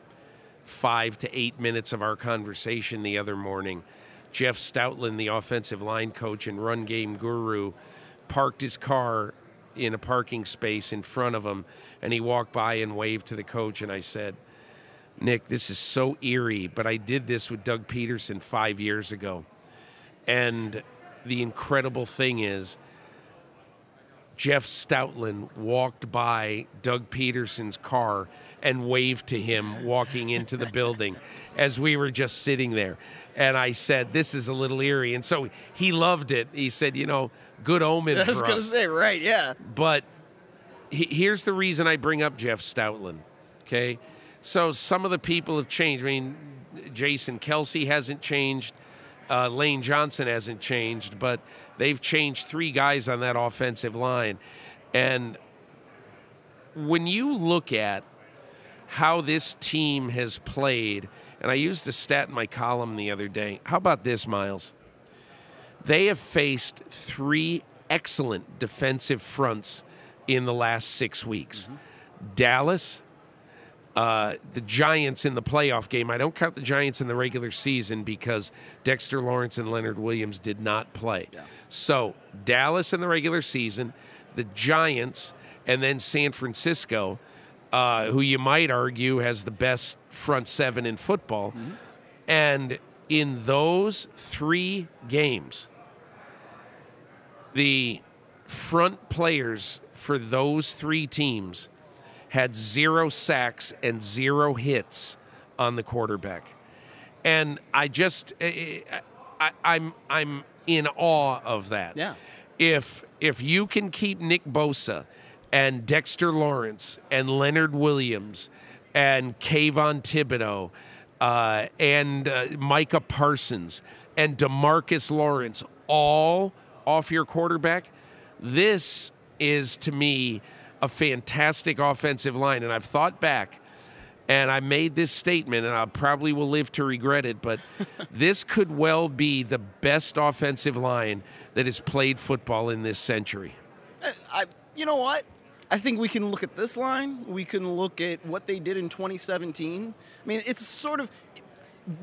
5 to 8 minutes of our conversation the other morning, Jeff Stoutland, the offensive line coach and run game guru, parked his car in a parking space in front of him, and he walked by and waved to the coach, and I said, Nick, this is so eerie, but I did this with Doug Peterson 5 years ago. And the incredible thing is, Jeff Stoutland walked by Doug Peterson's car and waved to him walking into the building as we were just sitting there. And I said, this is a little eerie. And so he loved it. He said, you know, good omen for us. I was going to say, right, yeah. But here's the reason I bring up Jeff Stoutland, okay? So some of the people have changed. I mean, Jason Kelsey hasn't changed. Lane Johnson hasn't changed, but they've changed 3 guys on that offensive line. And when you look at how this team has played, and I used a stat in my column the other day. How about this, Myles? They have faced 3 excellent defensive fronts in the last 6 weeks. Dallas, the Giants in the playoff game. I don't count the Giants in the regular season because Dexter Lawrence and Leonard Williams did not play. Yeah. So Dallas in the regular season, the Giants, and then San Francisco, who you might argue has the best front 7 in football. And in those 3 games, the front players for those three teams had 0 sacks and 0 hits on the quarterback. And I'm in awe of that. Yeah. If you can keep Nick Bosa and Dexter Lawrence and Leonard Williams and Kayvon Thibodeau and Micah Parsons and DeMarcus Lawrence all off your quarterback, this is, to me, a fantastic offensive line. And I've thought back, and I made this statement, and I probably will live to regret it, but this could well be the best offensive line that has played football in this century. You know what? I think we can look at this line. We can look at what they did in 2017. I mean, it's sort of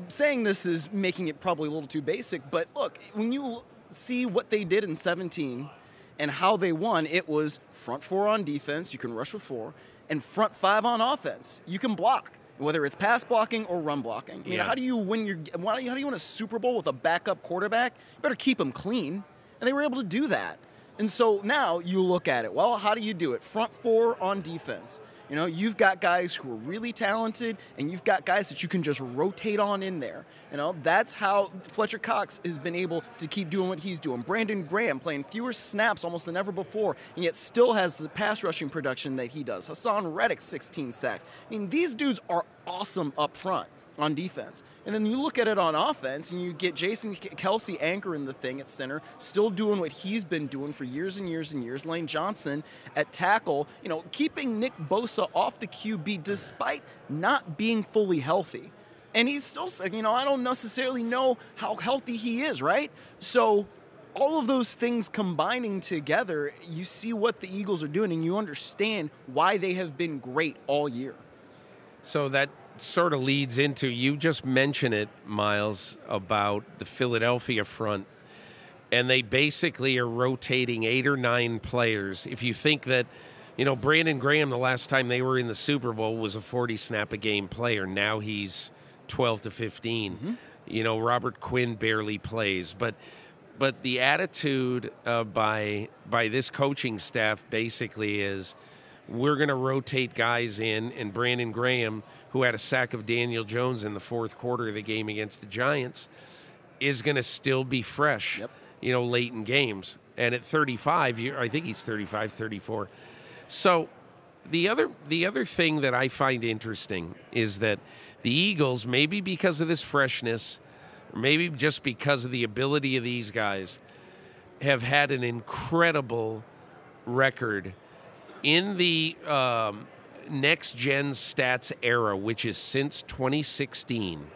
saying this is making it probably a little too basic, but look, when you see what they did in 17 and how they won, it was front 4 on defense, you can rush with 4, and front 5 on offense, you can block, whether it's pass blocking or run blocking. I mean, how do you win how do you win a Super Bowl with a backup quarterback? You better keep him clean, and they were able to do that. And so now you look at it. Well, how do you do it? Front 4 on defense. You know, you've got guys who are really talented, and you've got guys that you can just rotate on in there. You know, that's how Fletcher Cox has been able to keep doing what he's doing. Brandon Graham playing fewer snaps almost than ever before, and yet still has the pass rushing production that he does. Hassan Reddick, 16 sacks. I mean, these dudes are awesome up front on defense. And then you look at it on offense, and you get Jason Kelsey anchoring the thing at center, still doing what he's been doing for years and years and years. Lane Johnson at tackle, you know, keeping Nick Bosa off the QB despite not being fully healthy. And he's still, you know, I don't necessarily know how healthy he is, right? So all of those things combining together, you see what the Eagles are doing, and you understand why they have been great all year. So that sort of leads into, you just mentioned it, Myles, about the Philadelphia front, and they basically are rotating 8 or 9 players. If you think that, you know, Brandon Graham, the last time they were in the Super Bowl, was a 40-snap-a-game player. Now he's 12 to 15. Mm-hmm. You know, Robert Quinn barely plays. But the attitude by this coaching staff basically is, we're going to rotate guys in, and Brandon Graham, who had a sack of Daniel Jones in the fourth quarter of the game against the Giants, is going to still be fresh, you know, late in games. And at 35, I think he's 35, 34. So the other thing that I find interesting is that the Eagles, maybe because of this freshness, or maybe just because of the ability of these guys, have had an incredible record in the next-gen stats era, which is since 2016.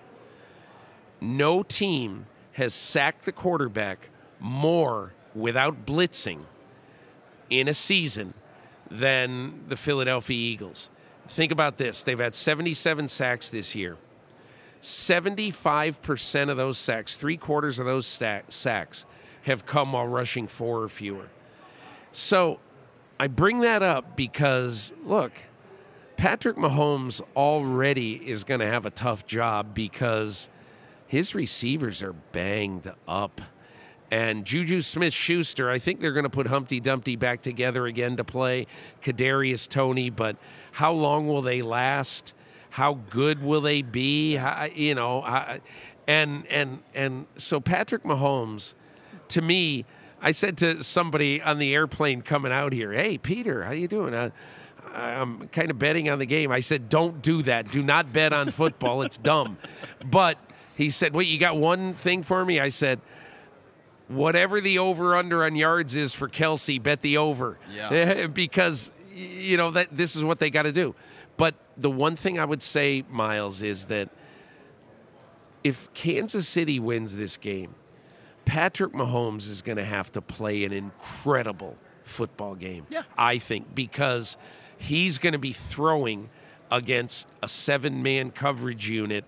No team has sacked the quarterback more without blitzing in a season than the Philadelphia Eagles. Think about this. They've had 77 sacks this year. 75% of those sacks, 3/4 of those sacks, have come while rushing 4 or fewer. So I bring that up because, look, Patrick Mahomes already is going to have a tough job because his receivers are banged up. And Juju Smith-Schuster, I think they're going to put Humpty Dumpty back together again to play Kadarius Toney, but how long will they last? How good will they be? And so Patrick Mahomes, to me, I said to somebody on the airplane coming out here, "Hey, Peter, how you doing? I'm kind of betting on the game." I said, "Don't do that. Do not bet on football. It's dumb." But he said, "Wait, you got one thing for me?" I said, "Whatever the over-under on yards is for Kelsey, bet the over." Yeah. Because, you know, that this is what they got to do. But the one thing I would say, Myles, is that if Kansas City wins this game, Patrick Mahomes is going to have to play an incredible football game, I think, because he's going to be throwing against a 7-man coverage unit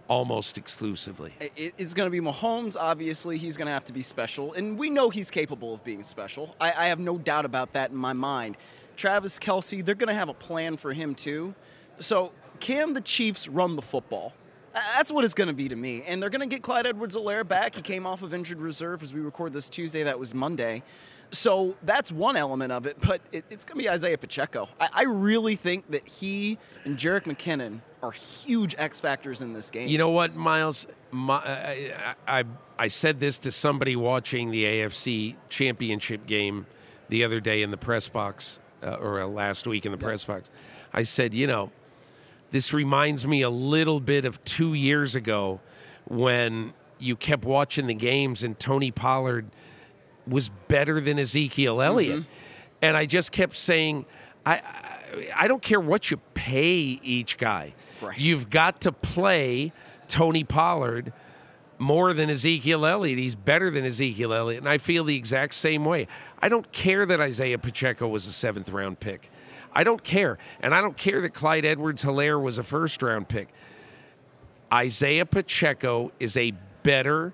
almost exclusively. It's going to be Mahomes, obviously. He's going to have to be special, and we know he's capable of being special. I have no doubt about that in my mind. Travis Kelce, they're going to have a plan for him too. So can the Chiefs run the football? That's what it's going to be to me. And they're going to get Clyde Edwards-Helaire back. He came off of injured reserve as we record this Tuesday. That was Monday. So that's one element of it, but it's going to be Isaiah Pacheco. I really think that he and Jerick McKinnon are huge X factors in this game. You know what, Miles? I said this to somebody watching the AFC Championship game the other day in the press box, or last week in the press box. I said, this reminds me a little bit of 2 years ago when you kept watching the games and Tony Pollard was better than Ezekiel Elliott. And I just kept saying, I don't care what you pay each guy. Right. You've got to play Tony Pollard more than Ezekiel Elliott. He's better than Ezekiel Elliott, and I feel the exact same way. I don't care that Isaiah Pacheco was a 7th-round pick. I don't care. And I don't care that Clyde Edwards-Helaire was a 1st-round pick. Isaiah Pacheco is a better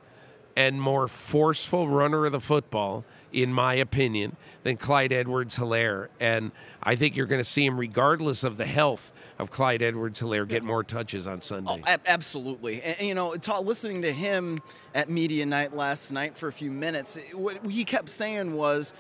and more forceful runner of the football, in my opinion, than Clyde Edwards-Helaire. And I think you're going to see him, regardless of the health of Clyde Edwards-Helaire, get more touches on Sunday. Oh, absolutely. And, listening to him at Media Night last night for a few minutes, what he kept saying was,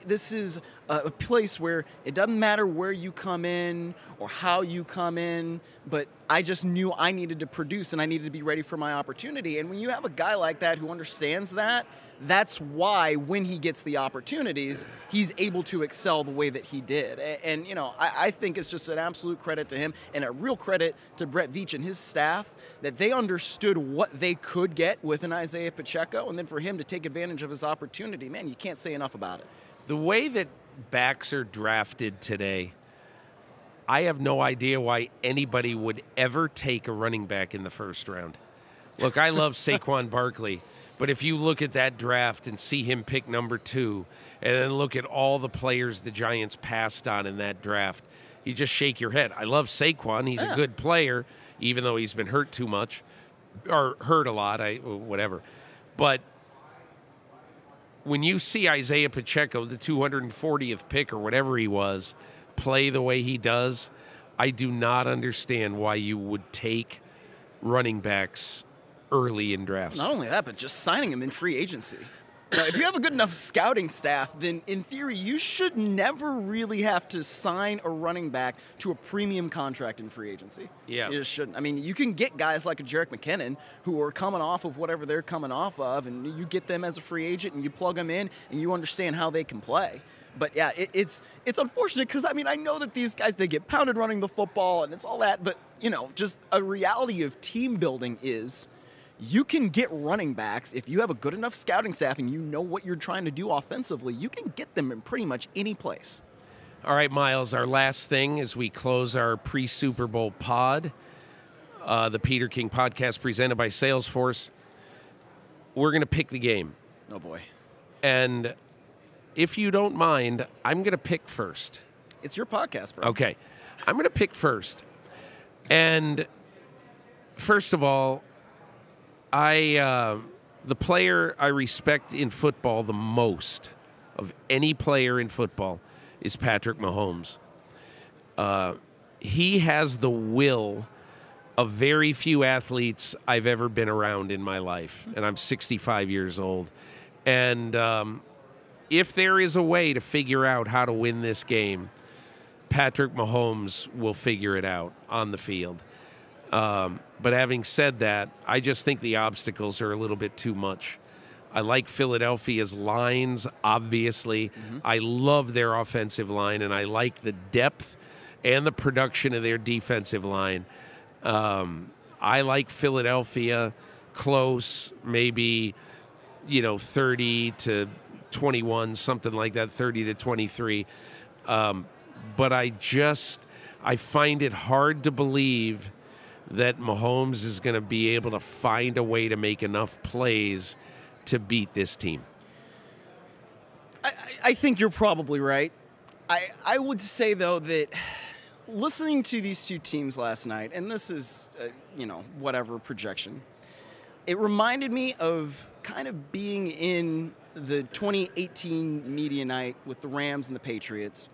this is a place where it doesn't matter where you come in or how you come in, but I just knew I needed to produce and I needed to be ready for my opportunity. And when you have a guy like that who understands that, that's why when he gets the opportunities, he's able to excel the way that he did. And I think it's just an absolute credit to him and a real credit to Brett Veach and his staff that they understood what they could get with an Isaiah Pacheco, and then for him to take advantage of his opportunity, man, you can't say enough about it. The way that backs are drafted today, I have no idea why anybody would ever take a running back in the 1st round. Look, I love Saquon Barkley, but if you look at that draft and see him pick number 2, and then look at all the players the Giants passed on in that draft, you just shake your head. I love Saquon. He's a good player, even though he's been hurt too much, or hurt a lot, whatever. But when you see Isaiah Pacheco, the 240th pick or whatever he was, play the way he does, I do not understand why you would take running backs early in drafts. Not only that, but just signing him in free agency. Now, if you have a good enough scouting staff, then in theory, you should never really have to sign a running back to a premium contract in free agency. Yeah. You just shouldn't. I mean, you can get guys like a Jerick McKinnon who are coming off of whatever they're coming off of, and you get them as a free agent, and you plug them in, and you understand how they can play. But, yeah, it's unfortunate because, I mean, I know that these guys, they get pounded running the football, and it's all that, but, just a reality of team building is you can get running backs if you have a good enough scouting staff and you know what you're trying to do offensively. You can get them in pretty much any place. All right, Miles, our last thing as we close our pre-Super Bowl pod, the Peter King podcast presented by Salesforce, we're going to pick the game. Oh, boy. And if you don't mind, I'm going to pick first. It's your podcast, bro. Okay. I'm going to pick first. And first of all, the player I respect in football the most of any player in football is Patrick Mahomes. He has the will of very few athletes I've ever been around in my life, and I'm 65 years old. And if there is a way to figure out how to win this game, Patrick Mahomes will figure it out on the field. But having said that, I just think the obstacles are a little bit too much. I like Philadelphia's lines, obviously. I love their offensive line, and I like the depth and the production of their defensive line. I like Philadelphia close, maybe, 30 to 21, something like that, 30 to 23. But I find it hard to believe that Mahomes is going to be able to find a way to make enough plays to beat this team. I think you're probably right. I would say, though, that listening to these two teams last night, and this is, whatever projection, it reminded me of kind of being in the 2018 media night with the Rams and the Patriots.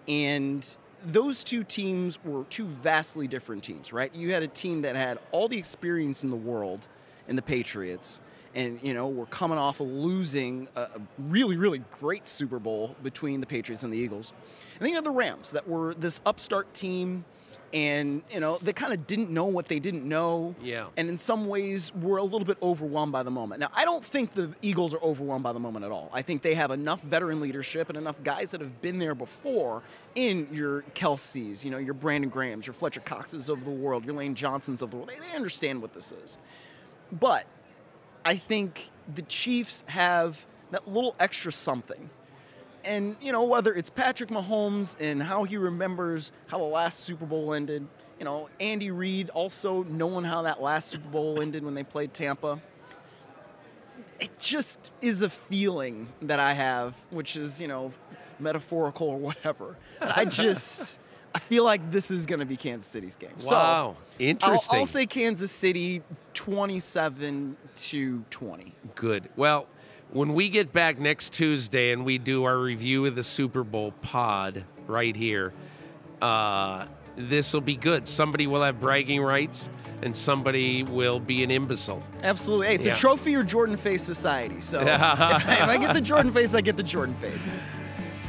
And those two teams were two vastly different teams, right? You had a team that had all the experience in the world in the Patriots, And, we're coming off of losing a really, really great Super Bowl between the Patriots and the Eagles. And then you have the Rams that were this upstart team, and, they kind of didn't know what they didn't know. Yeah. And in some ways were a little bit overwhelmed by the moment. Now, I don't think the Eagles are overwhelmed by the moment at all. I think they have enough veteran leadership and enough guys that have been there before in your Kelce's, your Brandon Grahams, your Fletcher Coxes of the world, your Lane Johnsons of the world. They understand what this is. But I think the Chiefs have that little extra something. And, whether it's Patrick Mahomes and how he remembers how the last Super Bowl ended, Andy Reid also knowing how that last Super Bowl ended when they played Tampa. It just is a feeling that I have, which is, metaphorical or whatever. I feel like this is going to be Kansas City's game. Wow, so interesting. I'll say Kansas City 27-20. Good. Well, when we get back next Tuesday and we do our review of the Super Bowl pod right here, this will be good. Somebody will have bragging rights and somebody will be an imbecile. Absolutely. Hey, it's a trophy or Jordan face society. So if I get the Jordan face, I get the Jordan face.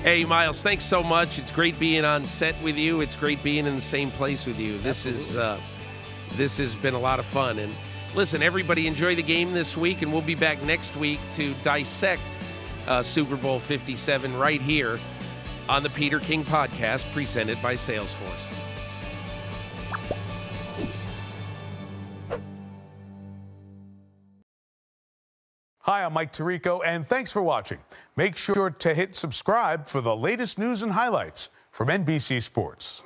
Hey, Myles, thanks so much. It's great being on set with you. It's great being in the same place with you. This has been a lot of fun. And listen, everybody enjoy the game this week, and we'll be back next week to dissect Super Bowl 57 right here on the Peter King Podcast, presented by Salesforce. Hi, I'm Mike Tirico, and thanks for watching. Make sure to hit subscribe for the latest news and highlights from NBC Sports.